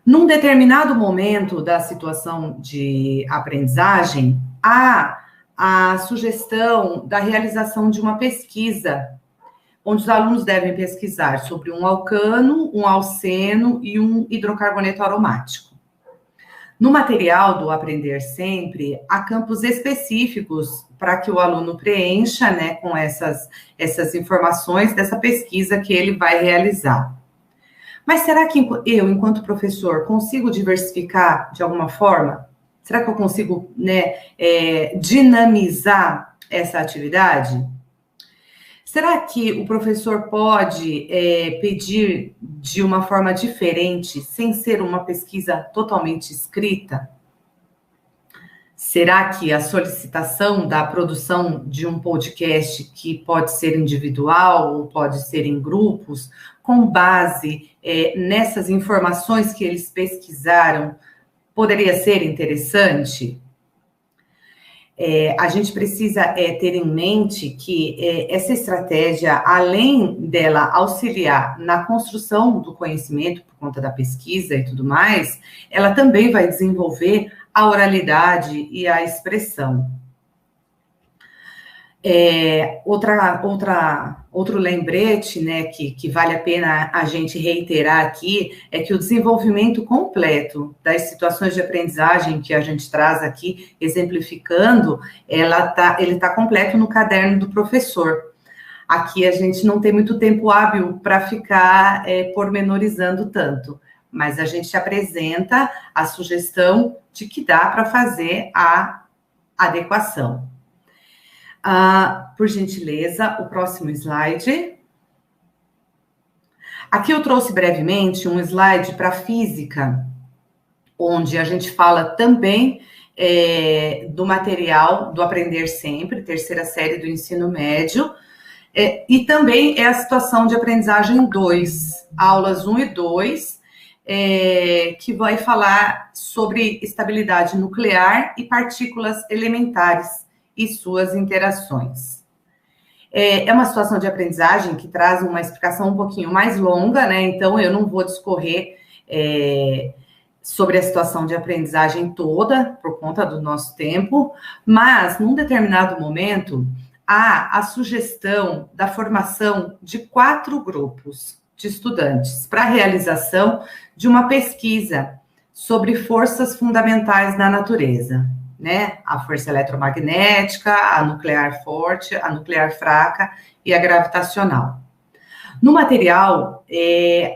Num determinado momento da situação de aprendizagem, há a sugestão da realização de uma pesquisa, onde os alunos devem pesquisar sobre um alcano, um alceno e um hidrocarboneto aromático. No material do Aprender Sempre, há campos específicos para que o aluno preencha, né, com essas informações dessa pesquisa que ele vai realizar. Mas será que eu, enquanto professor, consigo diversificar de alguma forma? Será que eu consigo, né, dinamizar essa atividade? Será que o professor pode pedir de uma forma diferente, sem ser uma pesquisa totalmente escrita? Será que a solicitação da produção de um podcast, que pode ser individual ou pode ser em grupos, com base nessas informações que eles pesquisaram, poderia ser interessante? A gente precisa ter em mente que essa estratégia, além dela auxiliar na construção do conhecimento por conta da pesquisa e tudo mais, ela também vai desenvolver a oralidade e a expressão. Outro lembrete, né, que vale a pena a gente reiterar aqui, é que o desenvolvimento completo das situações de aprendizagem que a gente traz aqui, exemplificando, ele está completo no caderno do professor. Aqui a gente não tem muito tempo hábil para ficar pormenorizando tanto, mas a gente apresenta a sugestão de que dá para fazer a adequação. Por gentileza, o próximo slide. Aqui eu trouxe brevemente um slide para física, onde a gente fala também do material do Aprender Sempre, terceira série do ensino médio, e também a situação de aprendizagem 2, aulas 1 e 2, que vai falar sobre estabilidade nuclear e partículas elementares e suas interações. É uma situação de aprendizagem que traz uma explicação um pouquinho mais longa, né? Então, eu não vou discorrer sobre a situação de aprendizagem toda, por conta do nosso tempo, mas, num determinado momento, há a sugestão da formação de 4 grupos de estudantes para a realização de uma pesquisa sobre forças fundamentais na natureza, né? A força eletromagnética, a nuclear forte, a nuclear fraca e a gravitacional. No material,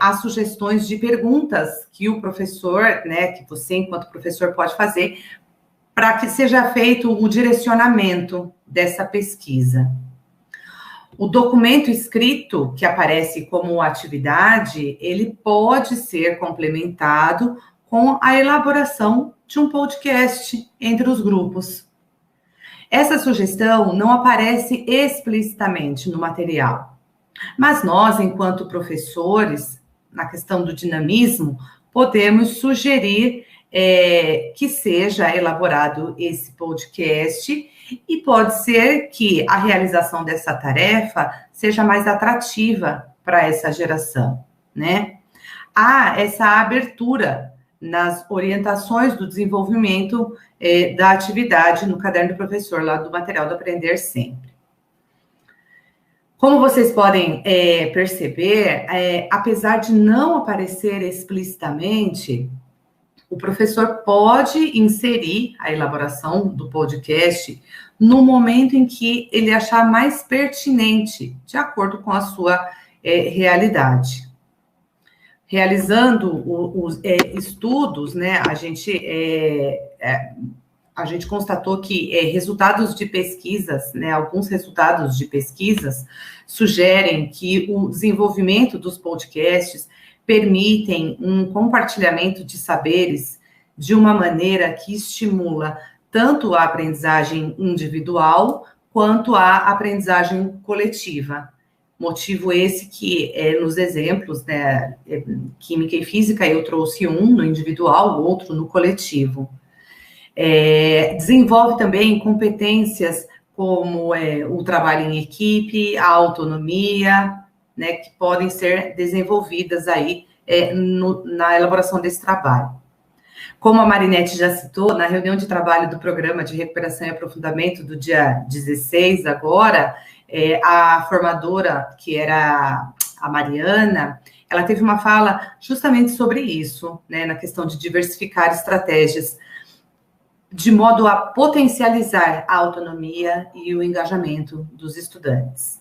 há sugestões de perguntas que o professor, né, que você, enquanto professor, pode fazer para que seja feito o direcionamento dessa pesquisa. O documento escrito, que aparece como atividade, ele pode ser complementado com a elaboração de um podcast entre os grupos. Essa sugestão não aparece explicitamente no material, mas nós, enquanto professores, na questão do dinamismo, podemos sugerir que seja elaborado esse podcast, e pode ser que a realização dessa tarefa seja mais atrativa para essa geração, né? Há essa abertura nas orientações do desenvolvimento da atividade no caderno do professor, lá do material do Aprender Sempre. Como vocês podem perceber, apesar de não aparecer explicitamente, o professor pode inserir a elaboração do podcast no momento em que ele achar mais pertinente, de acordo com a sua realidade. Realizando os estudos, né, a gente constatou que resultados de pesquisas, né, alguns resultados de pesquisas sugerem que o desenvolvimento dos podcasts permitem um compartilhamento de saberes de uma maneira que estimula tanto a aprendizagem individual quanto a aprendizagem coletiva. Motivo esse que, nos exemplos, né, química e física, eu trouxe um no individual, o outro no coletivo. Desenvolve também competências como o trabalho em equipe, a autonomia, né, que podem ser desenvolvidas aí na elaboração desse trabalho. Como a Marinete já citou, na reunião de trabalho do Programa de Recuperação e Aprofundamento do dia 16 agora, a formadora, que era a Mariana, ela teve uma fala justamente sobre isso, né, na questão de diversificar estratégias, de modo a potencializar a autonomia e o engajamento dos estudantes.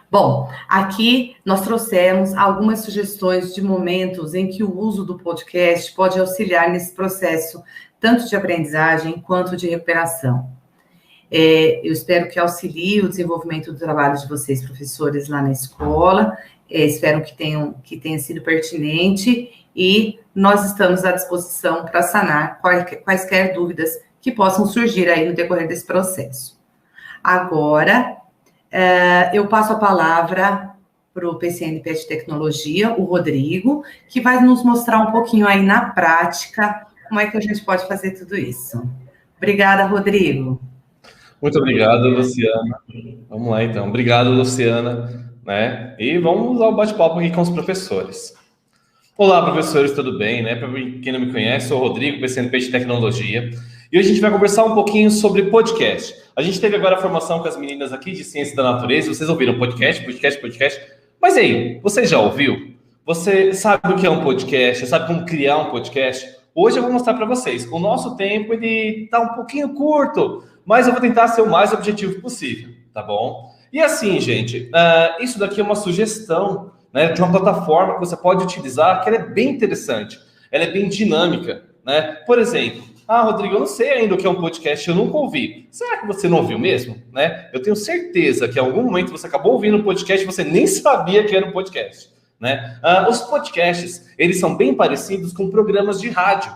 Bom, aqui nós trouxemos algumas sugestões de momentos em que o uso do podcast pode auxiliar nesse processo, tanto de aprendizagem quanto de recuperação. Eu espero que auxilie o desenvolvimento do trabalho de vocês, professores, lá na escola. Espero que tenha sido pertinente, e nós estamos à disposição para sanar quaisquer dúvidas que possam surgir aí no decorrer desse processo. Agora, eu passo a palavra para o PCN PET Tecnologia, o Rodrigo, que vai nos mostrar um pouquinho aí na prática como é que a gente pode fazer tudo isso. Obrigada, Rodrigo. Muito obrigado, Luciana. Vamos lá, então. Obrigado, Luciana, né? E vamos ao bate-papo aqui com os professores. Olá, professores, tudo bem? Né? Para quem não me conhece, sou o Rodrigo, PCNP de Tecnologia. E hoje a gente vai conversar um pouquinho sobre podcast. A gente teve agora a formação com as meninas aqui de Ciência da Natureza. Vocês ouviram podcast? Mas aí, você já ouviu? Você sabe o que é um podcast? Sabe como criar um podcast? Hoje eu vou mostrar para vocês. O nosso tempo, ele está um pouquinho curto, mas eu vou tentar ser o mais objetivo possível, tá bom? E assim, gente, isso daqui é uma sugestão, né, de uma plataforma que você pode utilizar, que ela é bem interessante, ela é bem dinâmica, né? Por exemplo, Rodrigo, eu não sei ainda o que é um podcast, eu nunca ouvi. Será que você não ouviu mesmo? Né? Eu tenho certeza que em algum momento você acabou ouvindo um podcast e você nem sabia que era um podcast, né? Os podcasts, eles são bem parecidos com programas de rádio.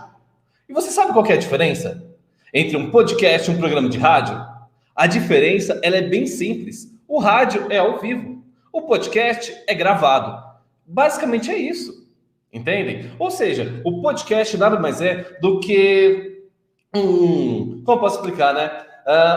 E você sabe qual que é a diferença entre um podcast e um programa de rádio? A diferença, ela é bem simples. O rádio é ao vivo. O podcast é gravado. Basicamente é isso. Entendem? Ou seja, o podcast nada mais é do que como eu posso explicar, né?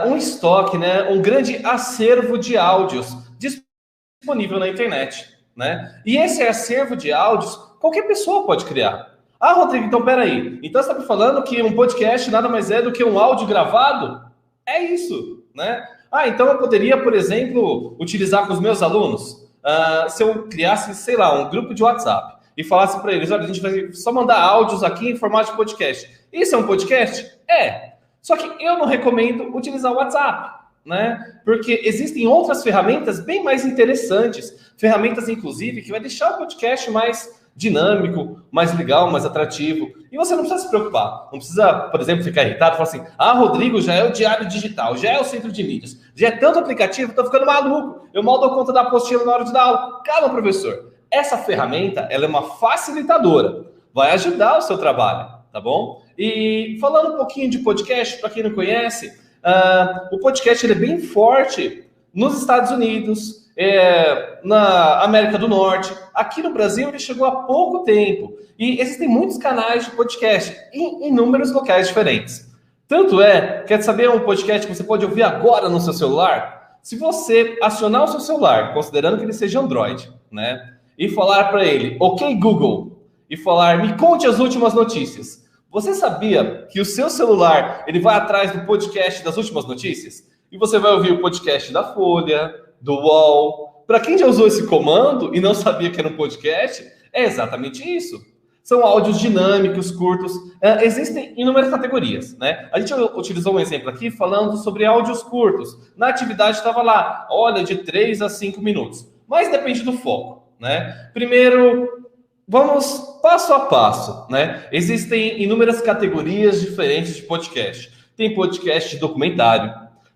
Um estoque, né? Um grande acervo de áudios disponível na internet, né? E esse acervo de áudios, qualquer pessoa pode criar. Rodrigo, então peraí. Então você está me falando que um podcast nada mais é do que um áudio gravado? É isso, né? Então eu poderia, por exemplo, utilizar com os meus alunos, se eu criasse, sei lá, um grupo de WhatsApp e falasse para eles, olha, a gente vai só mandar áudios aqui em formato de podcast. Isso é um podcast? Só que eu não recomendo utilizar o WhatsApp, né? Porque existem outras ferramentas bem mais interessantes. Ferramentas, inclusive, que vai deixar o podcast mais dinâmico, mais legal, mais atrativo. E você não precisa se preocupar. Não precisa, por exemplo, ficar irritado e falar assim, Rodrigo, já é o Diário Digital, já é o Centro de Mídias, já é tanto aplicativo, estou ficando maluco. Eu mal dou conta da apostila na hora de dar aula. Calma, professor. Essa ferramenta, ela é uma facilitadora. Vai ajudar o seu trabalho, tá bom? E falando um pouquinho de podcast, para quem não conhece, o podcast ele é bem forte nos Estados Unidos, na América do Norte. Aqui no Brasil ele chegou há pouco tempo. E existem muitos canais de podcast em inúmeros locais diferentes. Tanto quer saber um podcast que você pode ouvir agora no seu celular? Se você acionar o seu celular, considerando que ele seja Android, né? E falar para ele, ok, Google, e falar, me conte as últimas notícias. Você sabia que o seu celular ele vai atrás do podcast das últimas notícias? E você vai ouvir o podcast da Folha, do UOL. Para quem já usou esse comando e não sabia que era um podcast, é exatamente isso. São áudios dinâmicos, curtos. Existem inúmeras categorias, né? A gente utilizou um exemplo aqui falando sobre áudios curtos. Na atividade estava lá, olha, de 3 a 5 minutos. Mas depende do foco, né? Primeiro, vamos passo a passo, né? Existem inúmeras categorias diferentes de podcast. Tem podcast de documentário,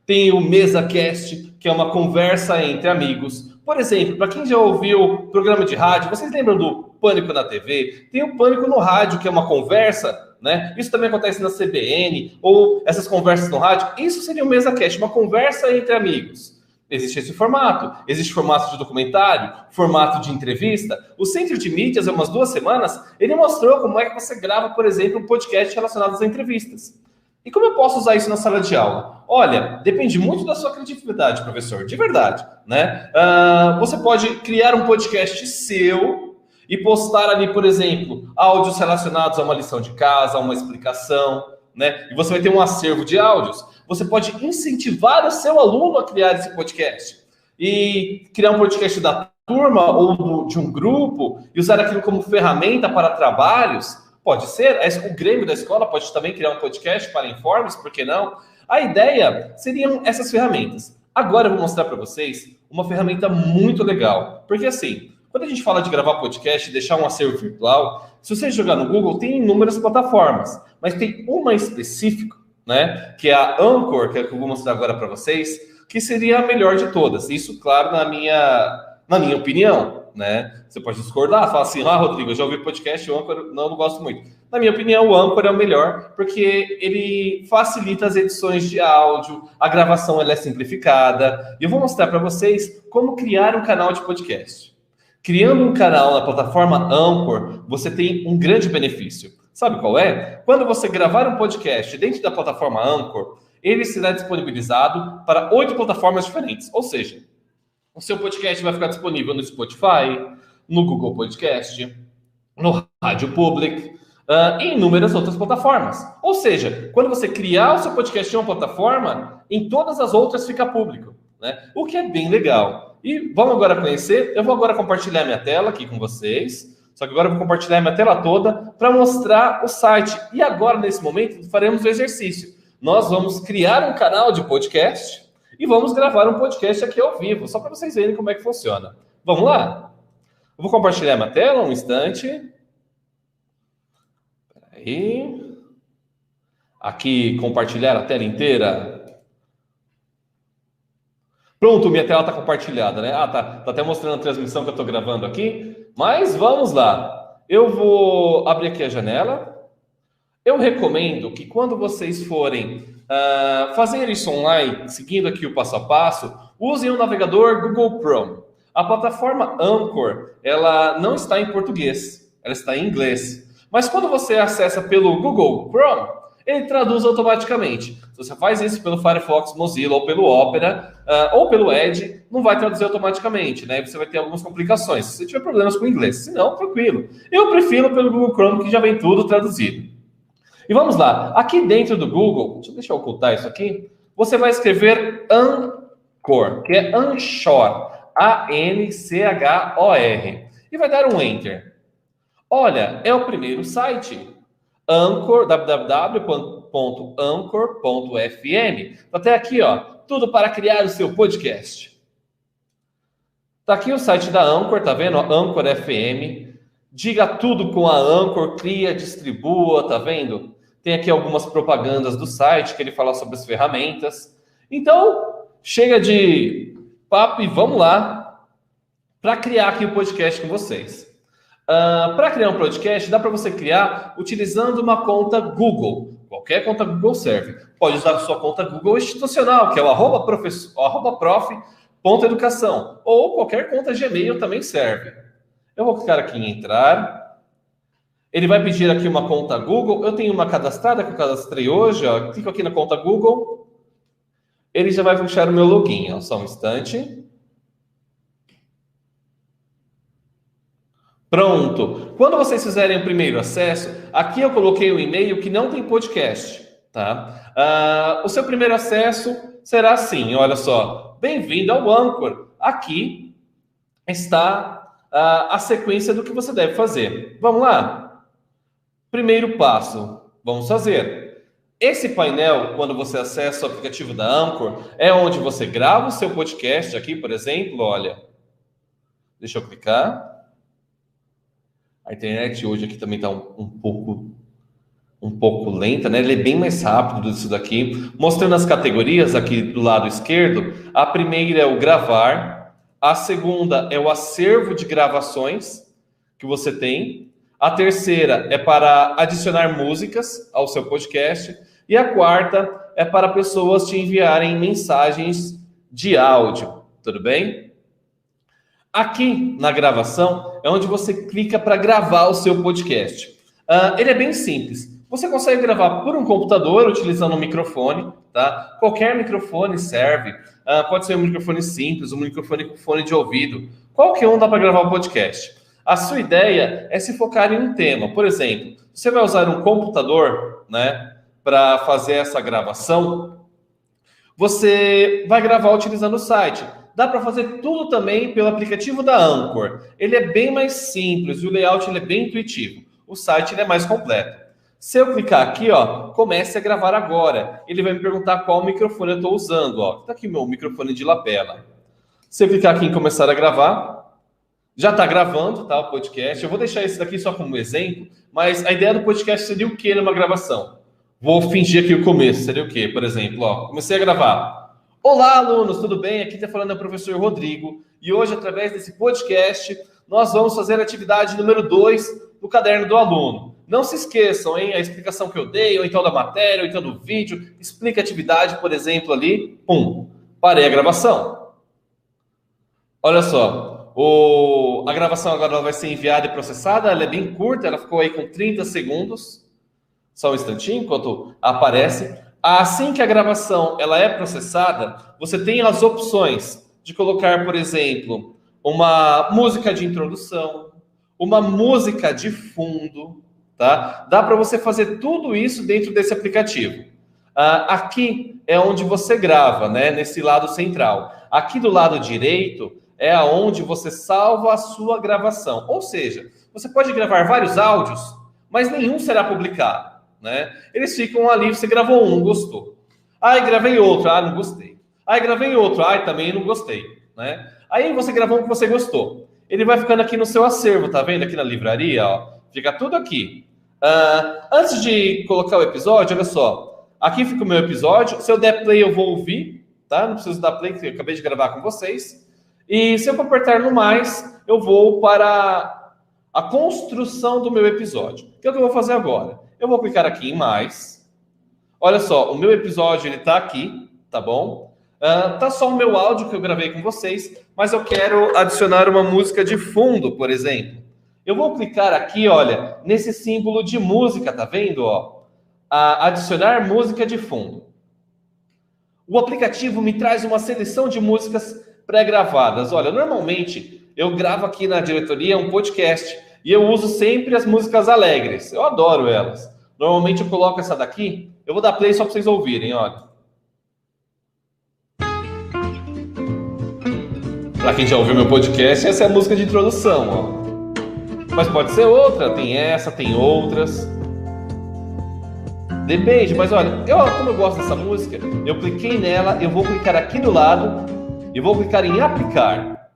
tem o MesaCast, que é uma conversa entre amigos. Por exemplo, para quem já ouviu programa de rádio, vocês lembram do Pânico na TV? Tem o Pânico no Rádio, que é uma conversa, né? Isso também acontece na CBN, ou essas conversas no rádio. Isso seria o MesaCast, uma conversa entre amigos. Existe esse formato. Existe formato de documentário, formato de entrevista. O Centro de Mídias, há umas 2 semanas, ele mostrou como é que você grava, por exemplo, um podcast relacionado às entrevistas. E como eu posso usar isso na sala de aula? Olha, depende muito da sua criatividade, professor, de verdade, né? Você pode criar um podcast seu e postar ali, por exemplo, áudios relacionados a uma lição de casa, a uma explicação, né? E você vai ter um acervo de áudios. Você pode incentivar o seu aluno a criar esse podcast e criar um podcast da turma ou de um grupo e usar aquilo como ferramenta para trabalhos. Pode ser, o Grêmio da escola pode também criar um podcast para informes, por que não? A ideia seriam essas ferramentas. Agora eu vou mostrar para vocês uma ferramenta muito legal. Porque assim, quando a gente fala de gravar podcast e deixar um acervo virtual, se você jogar no Google, tem inúmeras plataformas. Mas tem uma específica, né? Que é a Anchor, que é a que eu vou mostrar agora para vocês, que seria a melhor de todas. Isso, claro, na minha opinião. Né? Você pode discordar, falar assim, Rodrigo, eu já ouvi podcast, o Anchor não gosto muito. Na minha opinião, o Anchor é o melhor, porque ele facilita as edições de áudio, a gravação ela é simplificada, e eu vou mostrar para vocês como criar um canal de podcast. Criando um canal na plataforma Anchor, você tem um grande benefício. Sabe qual é? Quando você gravar um podcast dentro da plataforma Anchor, ele será disponibilizado para 8 plataformas diferentes, ou seja, o seu podcast vai ficar disponível no Spotify, no Google Podcast, no Rádio Public e em inúmeras outras plataformas. Ou seja, quando você criar o seu podcast em uma plataforma, em todas as outras fica público, né? O que é bem legal. E vamos agora conhecer. Eu vou agora compartilhar minha tela aqui com vocês. Só que agora eu vou compartilhar minha tela toda para mostrar o site. E agora, nesse momento, faremos o exercício. Nós vamos criar um canal de podcast e vamos gravar um podcast aqui ao vivo, só para vocês verem como é que funciona. Vamos lá? Eu vou compartilhar minha tela um instante. Espera aí. Aqui, compartilhar a tela inteira. Pronto, minha tela está compartilhada, né? Tá até mostrando a transmissão que eu estou gravando aqui. Mas vamos lá. Eu vou abrir aqui a janela. Eu recomendo que quando vocês forem fazer isso online, seguindo aqui o passo a passo, usem o navegador Google Chrome. A plataforma Anchor, ela não está em português, ela está em inglês. Mas quando você acessa pelo Google Chrome, ele traduz automaticamente. Se você faz isso pelo Firefox, Mozilla ou pelo Opera ou pelo Edge, não vai traduzir automaticamente, né? Você vai ter algumas complicações. Se você tiver problemas com o inglês, se não, tranquilo. Eu prefiro pelo Google Chrome, que já vem tudo traduzido. E vamos lá, aqui dentro do Google, deixa eu ocultar isso aqui, você vai escrever Anchor, que é Anchor, A-N-C-H-O-R, e vai dar um Enter. Olha, é o primeiro site, Anchor, www.anchor.fm. Até aqui, ó, tudo para criar o seu podcast. Tá aqui o site da Anchor, tá vendo? Anchor FM. diga tudo com a Anchor, cria, distribua, tá vendo? Tem aqui algumas propagandas do site que ele fala sobre as ferramentas. Então, chega de papo e vamos lá para criar aqui o podcast com vocês. Para criar um podcast, dá para você criar utilizando uma conta Google. Qualquer conta Google serve. Pode usar a sua conta Google institucional, que é o @prof.educação, ou qualquer conta Gmail também serve. Eu vou clicar aqui em entrar. Ele vai pedir aqui uma conta Google. Eu tenho uma cadastrada que eu cadastrei hoje. Ó. Clico aqui na conta Google. Ele já vai puxar o meu login. Ó. Só um instante. Pronto. Quando vocês fizerem o primeiro acesso, aqui eu coloquei um e-mail que não tem podcast. Tá? O seu primeiro acesso será assim. Olha só. Bem-vindo ao Anchor. Aqui está a sequência do que você deve fazer. Vamos lá? Primeiro passo, vamos fazer. Esse painel, quando você acessa o aplicativo da Anchor, é onde você grava o seu podcast aqui, por exemplo, olha. Deixa eu clicar. A internet hoje aqui também está um pouco lenta, né? Ele é bem mais rápido do que isso daqui. Mostrando as categorias aqui do lado esquerdo, a primeira é o gravar. A segunda é o acervo de gravações que você tem. A terceira é para adicionar músicas ao seu podcast. E a quarta é para pessoas te enviarem mensagens de áudio. Tudo bem? Aqui na gravação é onde você clica para gravar o seu podcast. Ele é bem simples. Você consegue gravar por um computador utilizando um microfone, tá? Qualquer microfone serve. Pode ser um microfone simples, um microfone com fone de ouvido. Qualquer um dá para gravar um podcast. A sua ideia é se focar em um tema. Por exemplo, você vai usar um computador, né, para fazer essa gravação. Você vai gravar utilizando o site. Dá para fazer tudo também pelo aplicativo da Anchor. Ele é bem mais simples, o layout ele é bem intuitivo. O site ele é mais completo. Se eu clicar aqui, ó, comece a gravar agora. Ele vai me perguntar qual microfone eu estou usando, ó. Tá aqui meu microfone de lapela. Se eu clicar aqui em começar a gravar, já está gravando, tá, o podcast. Eu vou deixar esse daqui só como exemplo, mas a ideia do podcast seria o quê numa gravação? Vou fingir aqui o começo, seria o quê? Por exemplo, ó, comecei a gravar. Olá, alunos, tudo bem? Aqui está falando o professor Rodrigo. E hoje, através desse podcast, nós vamos fazer a atividade número 2 do caderno do aluno. Não se esqueçam, hein? A explicação que eu dei, ou então da matéria, ou então do vídeo. Explica a atividade, por exemplo, ali. Pum. Parei a gravação. Olha só. A gravação agora vai ser enviada e processada. Ela é bem curta, ela ficou aí com 30 segundos. Só um instantinho, enquanto aparece. Assim que a gravação ela é processada, você tem as opções de colocar, por exemplo, uma música de introdução, uma música de fundo, tá? Dá para você fazer tudo isso dentro desse aplicativo. Aqui é onde você grava, né? Nesse lado central. Aqui do lado direito é aonde você salva a sua gravação. Ou seja, você pode gravar vários áudios, mas nenhum será publicado, né? Eles ficam ali, você gravou um, não gostou. Aí gravei outro, não gostei. Aí gravei outro, também não gostei, né? Aí você gravou um que você gostou. Ele vai ficando aqui no seu acervo, tá vendo? Aqui na livraria, ó. Fica tudo aqui. Antes de colocar o episódio, olha só. Aqui fica o meu episódio. Se eu der play, eu vou ouvir, tá? Não preciso dar play, que eu acabei de gravar com vocês. E se eu apertar no mais, eu vou para a construção do meu episódio. O que é o que eu vou fazer agora? Eu vou clicar aqui em mais. Olha só, o meu episódio, ele tá aqui, tá bom? Tá só o meu áudio que eu gravei com vocês, mas eu quero adicionar uma música de fundo, por exemplo. Eu vou clicar aqui, olha, nesse símbolo de música, tá vendo? Ó? Adicionar música de fundo. O aplicativo me traz uma seleção de músicas pré-gravadas. Olha, normalmente eu gravo aqui na diretoria um podcast e eu uso sempre as músicas alegres. Eu adoro elas. Normalmente eu coloco essa daqui, eu vou dar play só para vocês ouvirem, olha. Para quem já ouviu meu podcast, essa é a música de introdução, ó. Mas pode ser outra, tem essa, tem outras. Depende, mas olha, como eu gosto dessa música, eu cliquei nela, eu vou clicar aqui do lado e vou clicar em aplicar.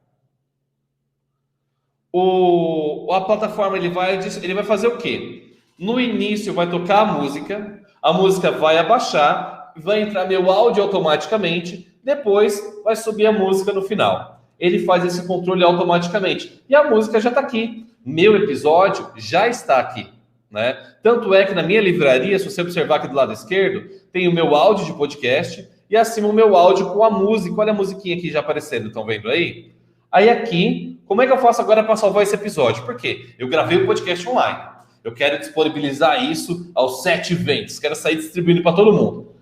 O a plataforma ele vai fazer o quê? No início vai tocar a música vai abaixar, vai entrar meu áudio automaticamente, depois vai subir a música no final. Ele faz esse controle automaticamente. E a música já está aqui. Meu episódio já está aqui, né? Tanto é que na minha livraria, se você observar aqui do lado esquerdo, tem o meu áudio de podcast e acima o meu áudio com a música. Olha a musiquinha aqui já aparecendo, estão vendo aí? Aí aqui, como é que eu faço agora para salvar esse episódio? Por quê? Eu gravei o podcast online. Eu quero disponibilizar isso aos 7 ventos. Quero sair distribuindo para todo mundo.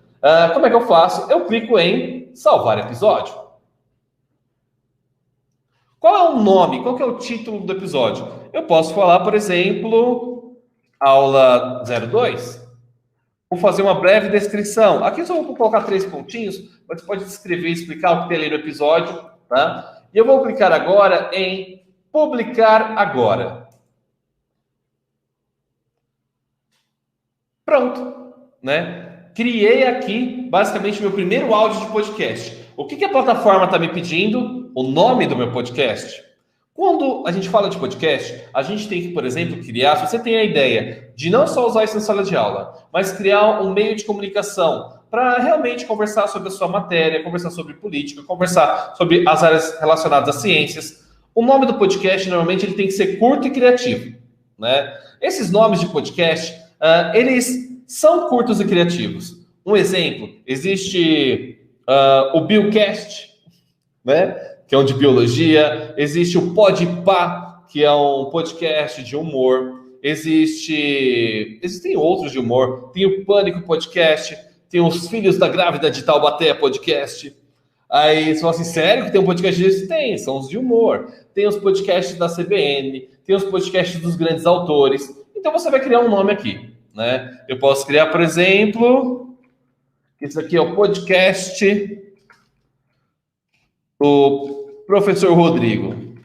Como é que eu faço? Eu clico em salvar episódio. Qual é o nome? Qual que é o título do episódio? Eu posso falar, por exemplo, aula 02. Vou fazer uma breve descrição. Aqui eu só vou colocar 3 pontinhos, mas você pode descrever e explicar o que tem ali no episódio, tá? E eu vou clicar agora em publicar agora. Pronto, né? Criei aqui, basicamente, meu primeiro áudio de podcast. O que a plataforma está me pedindo? O nome do meu podcast. Quando a gente fala de podcast, a gente tem que, por exemplo, criar, se você tem a ideia de não só usar isso na sala de aula, mas criar um meio de comunicação para realmente conversar sobre a sua matéria, conversar sobre política, conversar sobre as áreas relacionadas às ciências. O nome do podcast, normalmente, ele tem que ser curto e criativo, né? Esses nomes de podcast, eles são curtos e criativos. Um exemplo, existe o Billcast, né? Que é um de biologia. Existe o Podpah, que é um podcast de humor. Existem outros de humor. Tem o Pânico Podcast. Tem os Filhos da Grávida de Taubaté Podcast. Aí você fala assim, sério que tem um podcast desse? Tem, são os de humor. Tem os podcasts da CBN. Tem os podcasts dos grandes autores. Então você vai criar um nome aqui, né? Eu posso criar, por exemplo, esse aqui é o podcast do Professor Rodrigo.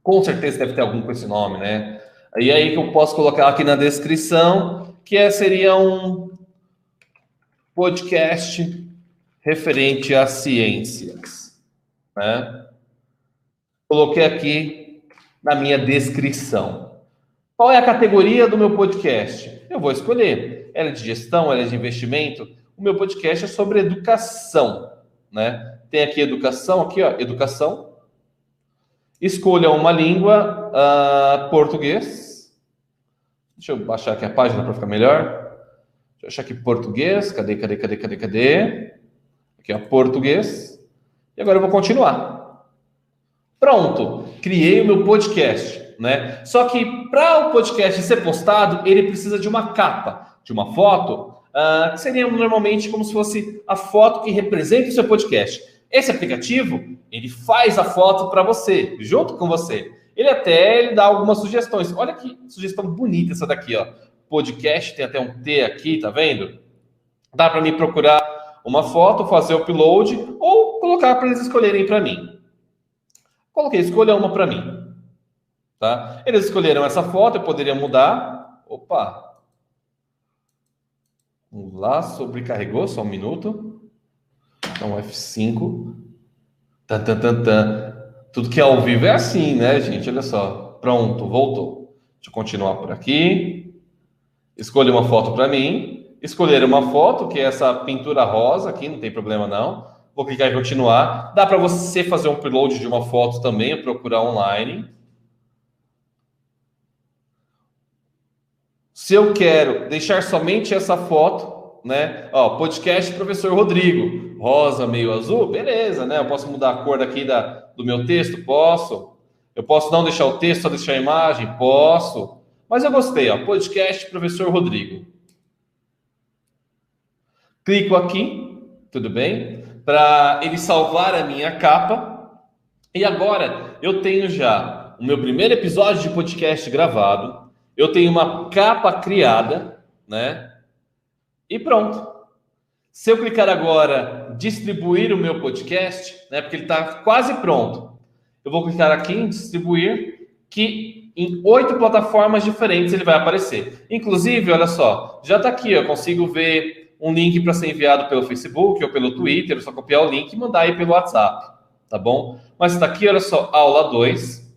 Com certeza deve ter algum com esse nome, né? E aí que eu posso colocar aqui na descrição, que seria um podcast referente às ciências, né? Coloquei aqui na minha descrição. Qual é a categoria do meu podcast? Eu vou escolher. Ela é de gestão, ela é de investimento. O meu podcast é sobre educação, né? Tem aqui educação, aqui ó, educação. Escolha uma língua, português. Deixa eu baixar aqui a página para ficar melhor. Deixa eu achar aqui português. Cadê? Aqui ó, português. E agora eu vou continuar. Pronto, criei o meu podcast, né? Só que para o podcast ser postado, ele precisa de uma capa, de uma foto, que seria normalmente como se fosse a foto que representa o seu podcast. Esse aplicativo, ele faz a foto para você, junto com você. Ele dá algumas sugestões. Olha que sugestão bonita essa daqui, ó. Podcast, tem até um T aqui, tá vendo? Dá para mim procurar uma foto, fazer o upload ou colocar para eles escolherem para mim. Coloquei, escolha uma para mim. Tá? Eles escolheram essa foto, eu poderia mudar. Opa! Vamos lá, sobrecarregou, só um minuto. Então, F5. Tudo que é ao vivo é assim, né, gente? Olha só. Pronto, voltou. Deixa eu continuar por aqui. Escolha uma foto para mim. Escolher uma foto, que é essa pintura rosa aqui, não tem problema não. Vou clicar em continuar. Dá para você fazer um upload de uma foto também, ou procurar online. Se eu quero deixar somente essa foto, né? Ó, podcast Professor Rodrigo, rosa, meio azul, beleza, né? Eu posso mudar a cor daqui do meu texto? Posso. Eu posso não deixar o texto, só deixar a imagem? Posso. Mas eu gostei, ó, podcast Professor Rodrigo. Clico aqui, tudo bem? Para ele salvar a minha capa. E agora eu tenho já o meu primeiro episódio de podcast gravado. Eu tenho uma capa criada, né? E pronto. Se eu clicar agora, distribuir o meu podcast, né? Porque ele está quase pronto. Eu vou clicar aqui em distribuir, que em 8 plataformas diferentes ele vai aparecer. Inclusive, olha só, já está aqui, eu consigo ver um link para ser enviado pelo Facebook ou pelo Twitter, é só copiar o link e mandar aí pelo WhatsApp, tá bom? Mas está aqui, olha só, aula 2.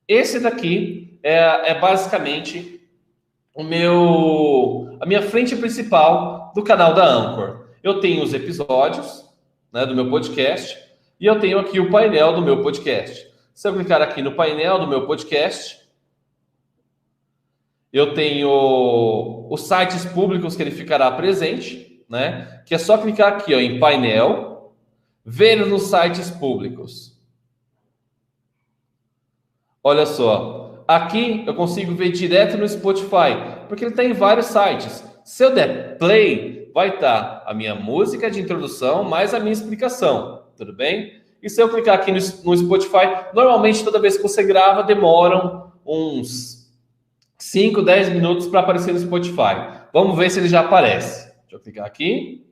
Esse daqui é basicamente a minha frente principal do canal da Anchor. Eu tenho os episódios, né, do meu podcast e eu tenho aqui o painel do meu podcast. Se eu clicar aqui no painel do meu podcast, eu tenho os sites públicos que ele ficará presente, né? Que é só clicar aqui, ó, em painel, ver nos sites públicos. Olha só, aqui eu consigo ver direto no Spotify, porque ele está em vários sites. Se eu der play, vai estar a minha música de introdução mais a minha explicação, tudo bem? E se eu clicar aqui no Spotify, normalmente toda vez que você grava, demoram uns 5, 10 minutos para aparecer no Spotify. Vamos ver se ele já aparece. Deixa eu clicar aqui.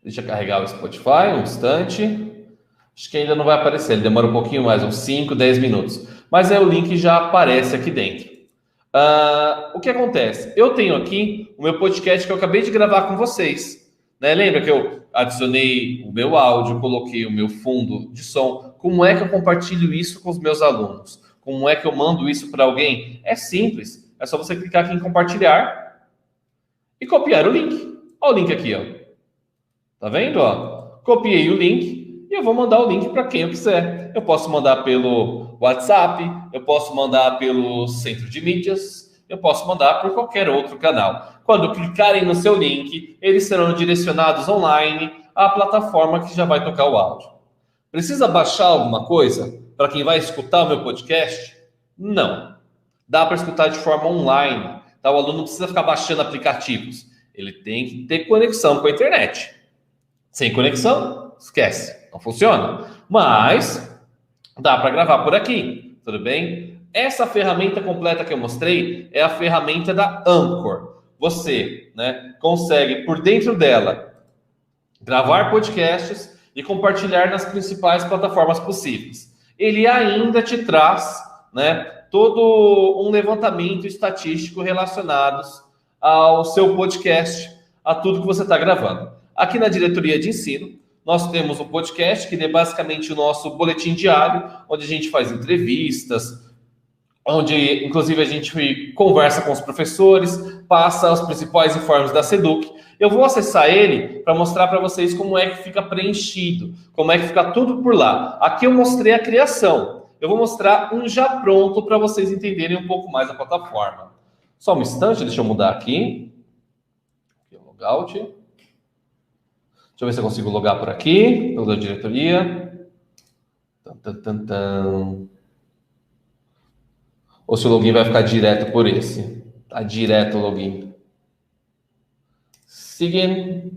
Deixa eu carregar o Spotify um instante. Acho que ainda não vai aparecer, ele demora um pouquinho mais, uns 5, 10 minutos. Mas aí o link já aparece aqui dentro. O que acontece? Eu tenho aqui o meu podcast que eu acabei de gravar com vocês. Né? Lembra que eu adicionei o meu áudio, coloquei o meu fundo de som? Como é que eu compartilho isso com os meus alunos? Como é que eu mando isso para alguém? É simples. É só você clicar aqui em compartilhar e copiar o link. Olha o link aqui, ó. Tá vendo? Ó? Copiei o link. E eu vou mandar o link para quem eu quiser. Eu posso mandar pelo WhatsApp, eu posso mandar pelo centro de mídias, eu posso mandar por qualquer outro canal. Quando clicarem no seu link, eles serão direcionados online à plataforma que já vai tocar o áudio. Precisa baixar alguma coisa para quem vai escutar o meu podcast? Não. Dá para escutar de forma online. Tá? O aluno não precisa ficar baixando aplicativos. Ele tem que ter conexão com a internet. Sem conexão, esquece. Não funciona, mas dá para gravar por aqui, tudo bem? Essa ferramenta completa que eu mostrei é a ferramenta da Anchor. Você, né, consegue, por dentro dela, gravar podcasts e compartilhar nas principais plataformas possíveis. Ele ainda te traz, né, todo um levantamento estatístico relacionados ao seu podcast, a tudo que você está gravando. Aqui na diretoria de ensino, nós temos um podcast que é basicamente o nosso boletim diário, onde a gente faz entrevistas, onde inclusive a gente conversa com os professores, passa os principais informes da SEDUC. Eu vou acessar ele para mostrar para vocês como é que fica preenchido, como é que fica tudo por lá. Aqui eu mostrei a criação. Eu vou mostrar um já pronto para vocês entenderem um pouco mais a plataforma. Só um instante, deixa eu mudar aqui. Aqui é o logout. Deixa eu ver se eu consigo logar por aqui, pela diretoria. Ou se o login vai ficar direto por esse. Tá direto o login. Seguindo.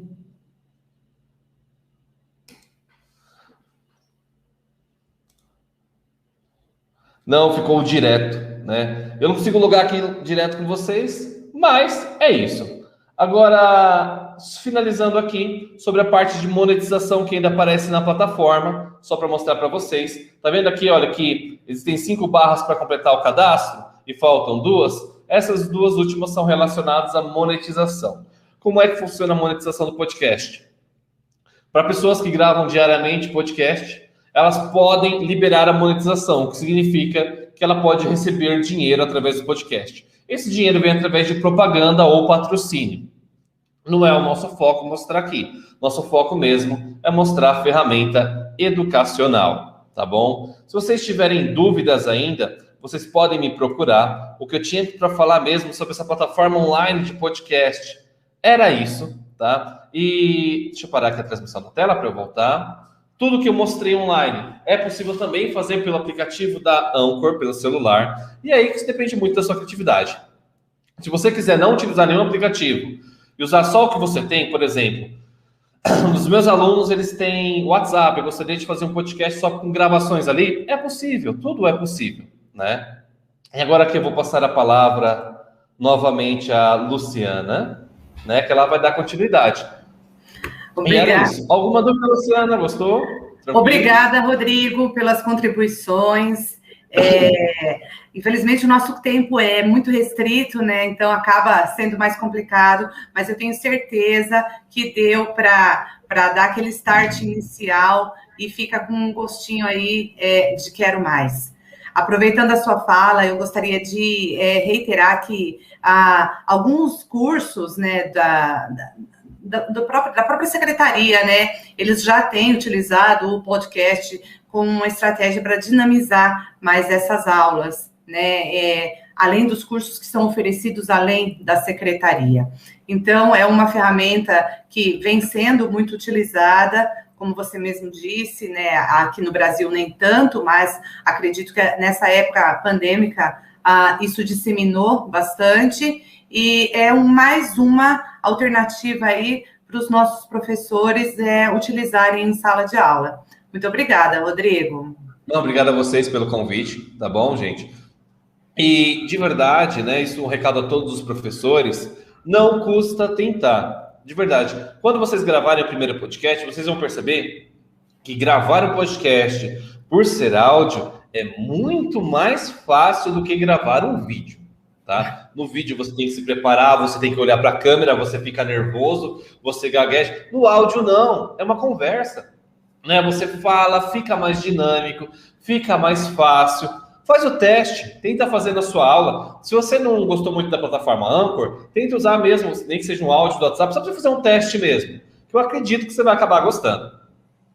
Não ficou direto, né? Eu não consigo logar aqui direto com vocês, mas é isso. Agora, finalizando aqui, sobre a parte de monetização que ainda aparece na plataforma, só para mostrar para vocês. Tá vendo aqui, olha, que existem 5 barras para completar o cadastro e faltam 2. Essas 2 últimas são relacionadas à monetização. Como é que funciona a monetização do podcast? Para pessoas que gravam diariamente podcast, elas podem liberar a monetização, o que significa que ela pode receber dinheiro através do podcast. Esse dinheiro vem através de propaganda ou patrocínio. Não é o nosso foco mostrar aqui. Nosso foco mesmo é mostrar a ferramenta educacional, tá bom? Se vocês tiverem dúvidas ainda, vocês podem me procurar. O que eu tinha para falar mesmo sobre essa plataforma online de podcast era isso, tá? E deixa eu parar aqui a transmissão da tela para eu voltar. Tudo que eu mostrei online é possível também fazer pelo aplicativo da Anchor, pelo celular. E aí isso depende muito da sua criatividade. Se você quiser não utilizar nenhum aplicativo e usar só o que você tem, por exemplo, os meus alunos, eles têm WhatsApp, eu gostaria de fazer um podcast só com gravações ali. É possível, tudo é possível, né? E agora aqui eu vou passar a palavra novamente à Luciana, né? Que ela vai dar continuidade. Obrigada. Alguma dúvida, Luciana? Gostou? Tranquilo? Obrigada, Rodrigo, pelas contribuições. Infelizmente, o nosso tempo é muito restrito, né? Então, acaba sendo mais complicado, mas eu tenho certeza que deu para dar aquele start inicial e fica com um gostinho aí de quero mais. Aproveitando a sua fala, eu gostaria de reiterar que alguns cursos, né, da própria secretaria, né, eles já têm utilizado o podcast como uma estratégia para dinamizar mais essas aulas, né, além dos cursos que são oferecidos além da secretaria. Então, é uma ferramenta que vem sendo muito utilizada, como você mesmo disse, né, aqui no Brasil nem tanto, mas acredito que nessa época pandêmica isso disseminou bastante e é mais uma alternativa aí para os nossos professores utilizarem em sala de aula. Muito obrigada, Rodrigo. Não, obrigado a vocês pelo convite, tá bom, gente? E, de verdade, né, isso é um recado a todos os professores, não custa tentar. De verdade, quando vocês gravarem o primeiro podcast, vocês vão perceber que gravar um podcast por ser áudio é muito mais fácil do que gravar um vídeo, tá? No vídeo você tem que se preparar, você tem que olhar para a câmera, você fica nervoso, você gagueja. No áudio não, é uma conversa, né? Você fala, fica mais dinâmico, fica mais fácil. Faz o teste, tenta fazer na sua aula. Se você não gostou muito da plataforma Anchor, tenta usar mesmo, nem que seja um áudio do WhatsApp, só para fazer um teste mesmo, que eu acredito que você vai acabar gostando.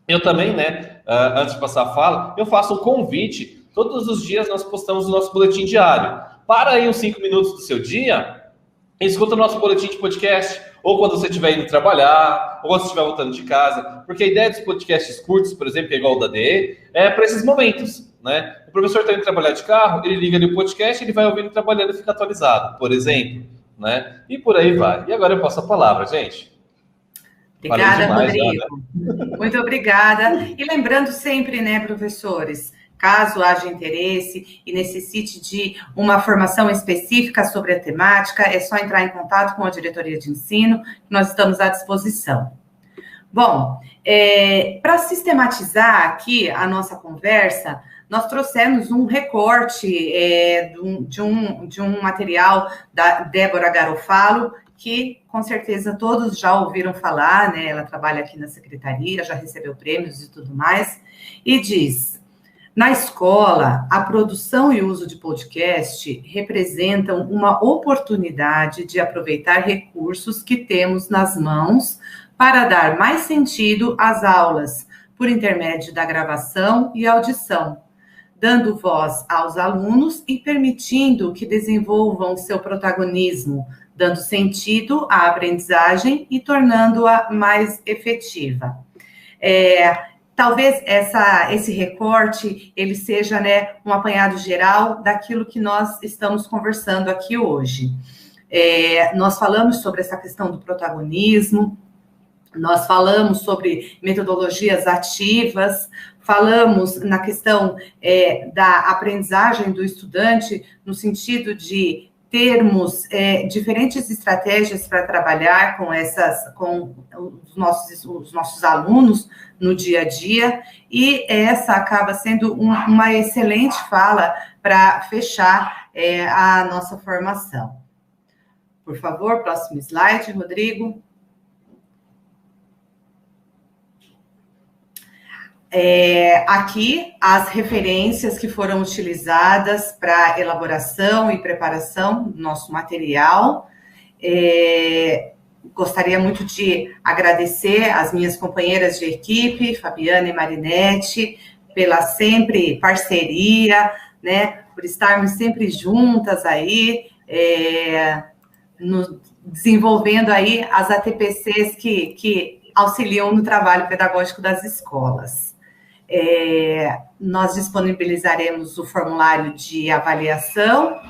Eu também, né, antes de passar a fala, eu faço um convite. Todos os dias nós postamos o nosso boletim diário. Para aí uns 5 minutos do seu dia, escuta o nosso boletim de podcast, ou quando você estiver indo trabalhar, ou quando você estiver voltando de casa, porque a ideia dos podcasts curtos, por exemplo, que é igual o da DE, é para esses momentos, né? O professor está indo trabalhar de carro, ele liga ali o podcast, ele vai ouvindo trabalhando e fica atualizado, por exemplo, né? E por aí vai. E agora eu passo a palavra, gente. Obrigada, Rodrigo. Muito obrigada. E lembrando sempre, né, professores, caso haja interesse e necessite de uma formação específica sobre a temática, é só entrar em contato com a diretoria de ensino, que nós estamos à disposição. Bom, para sistematizar aqui a nossa conversa, nós trouxemos um recorte de um material da Débora Garofalo, que com certeza todos já ouviram falar, né? Ela trabalha aqui na secretaria, já recebeu prêmios e tudo mais, e diz: na escola, a produção e uso de podcast representam uma oportunidade de aproveitar recursos que temos nas mãos para dar mais sentido às aulas, por intermédio da gravação e audição, dando voz aos alunos e permitindo que desenvolvam seu protagonismo, dando sentido à aprendizagem e tornando-a mais efetiva. Talvez esse recorte ele seja, né, um apanhado geral daquilo que nós estamos conversando aqui hoje. Nós falamos sobre essa questão do protagonismo, nós falamos sobre metodologias ativas, falamos na questão da aprendizagem do estudante, no sentido de termos diferentes estratégias para trabalhar com os nossos alunos no dia a dia, e essa acaba sendo uma excelente fala para fechar a nossa formação. Por favor, próximo slide, Rodrigo. Aqui as referências que foram utilizadas para elaboração e preparação do nosso material. Gostaria muito de agradecer as minhas companheiras de equipe, Fabiana e Marinete, pela sempre parceria, né, por estarmos sempre juntas aí, desenvolvendo aí as ATPCs que auxiliam no trabalho pedagógico das escolas. Nós disponibilizaremos o formulário de avaliação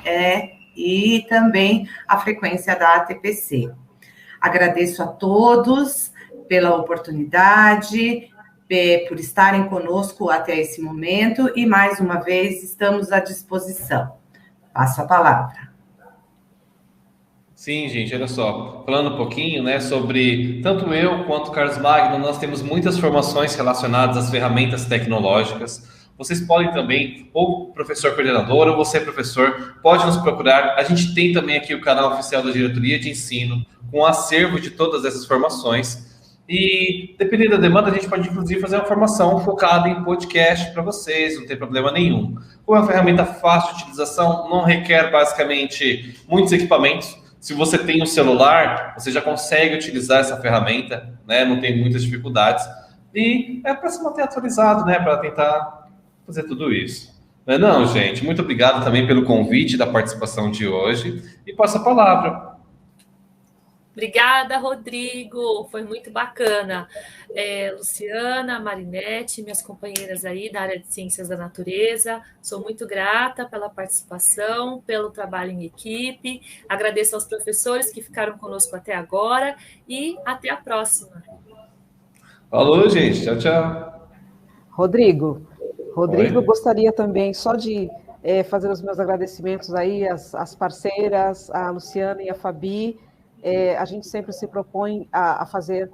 e também a frequência da ATPC. Agradeço a todos pela oportunidade, por estarem conosco até esse momento e, mais uma vez, estamos à disposição. Passo a palavra. Sim, gente, olha só, falando um pouquinho, né, sobre tanto eu quanto o Carlos Magno, nós temos muitas formações relacionadas às ferramentas tecnológicas. Vocês podem também, ou professor coordenador, ou você, professor, pode nos procurar. A gente tem também aqui o canal oficial da Diretoria de Ensino, com acervo de todas essas formações. E, dependendo da demanda, a gente pode, inclusive, fazer uma formação focada em podcast para vocês, não tem problema nenhum. Como é uma ferramenta fácil de utilização, não requer, basicamente, muitos equipamentos. Se você tem um celular, você já consegue utilizar essa ferramenta, né? Não tem muitas dificuldades. E é para se manter atualizado, né? Para tentar fazer tudo isso. Não, gente, muito obrigado também pelo convite da participação de hoje. E passo a palavra. Obrigada, Rodrigo. Foi muito bacana. Luciana, Marinete, minhas companheiras aí da área de Ciências da Natureza, sou muito grata pela participação, pelo trabalho em equipe. Agradeço aos professores que ficaram conosco até agora e até a próxima. Falou, gente. Tchau, tchau. Rodrigo, Oi. Gostaria também só de fazer os meus agradecimentos aí às parceiras, a Luciana e a Fabi. A gente sempre se propõe a fazer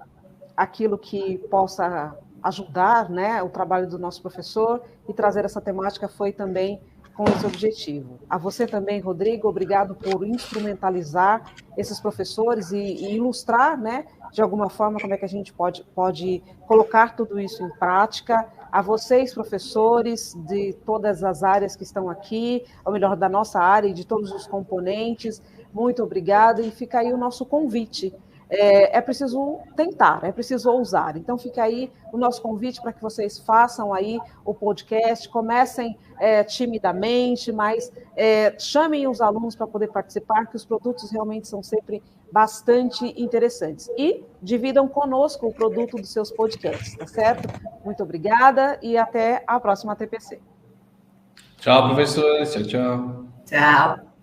aquilo que possa ajudar, né, o trabalho do nosso professor, e trazer essa temática foi também com esse objetivo. A você também, Rodrigo, obrigado por instrumentalizar esses professores e ilustrar, né, de alguma forma, como é que a gente pode colocar tudo isso em prática. A vocês, professores de todas as áreas que estão aqui, ou melhor, da nossa área e de todos os componentes, muito obrigada, e fica aí o nosso convite. É preciso tentar, é preciso ousar. Então, fica aí o nosso convite para que vocês façam aí o podcast, comecem timidamente, mas chamem os alunos para poder participar, que os produtos realmente são sempre bastante interessantes. E dividam conosco o produto dos seus podcasts, tá certo? Muito obrigada e até a próxima TPC. Tchau, professores. Tchau, tchau. Tchau.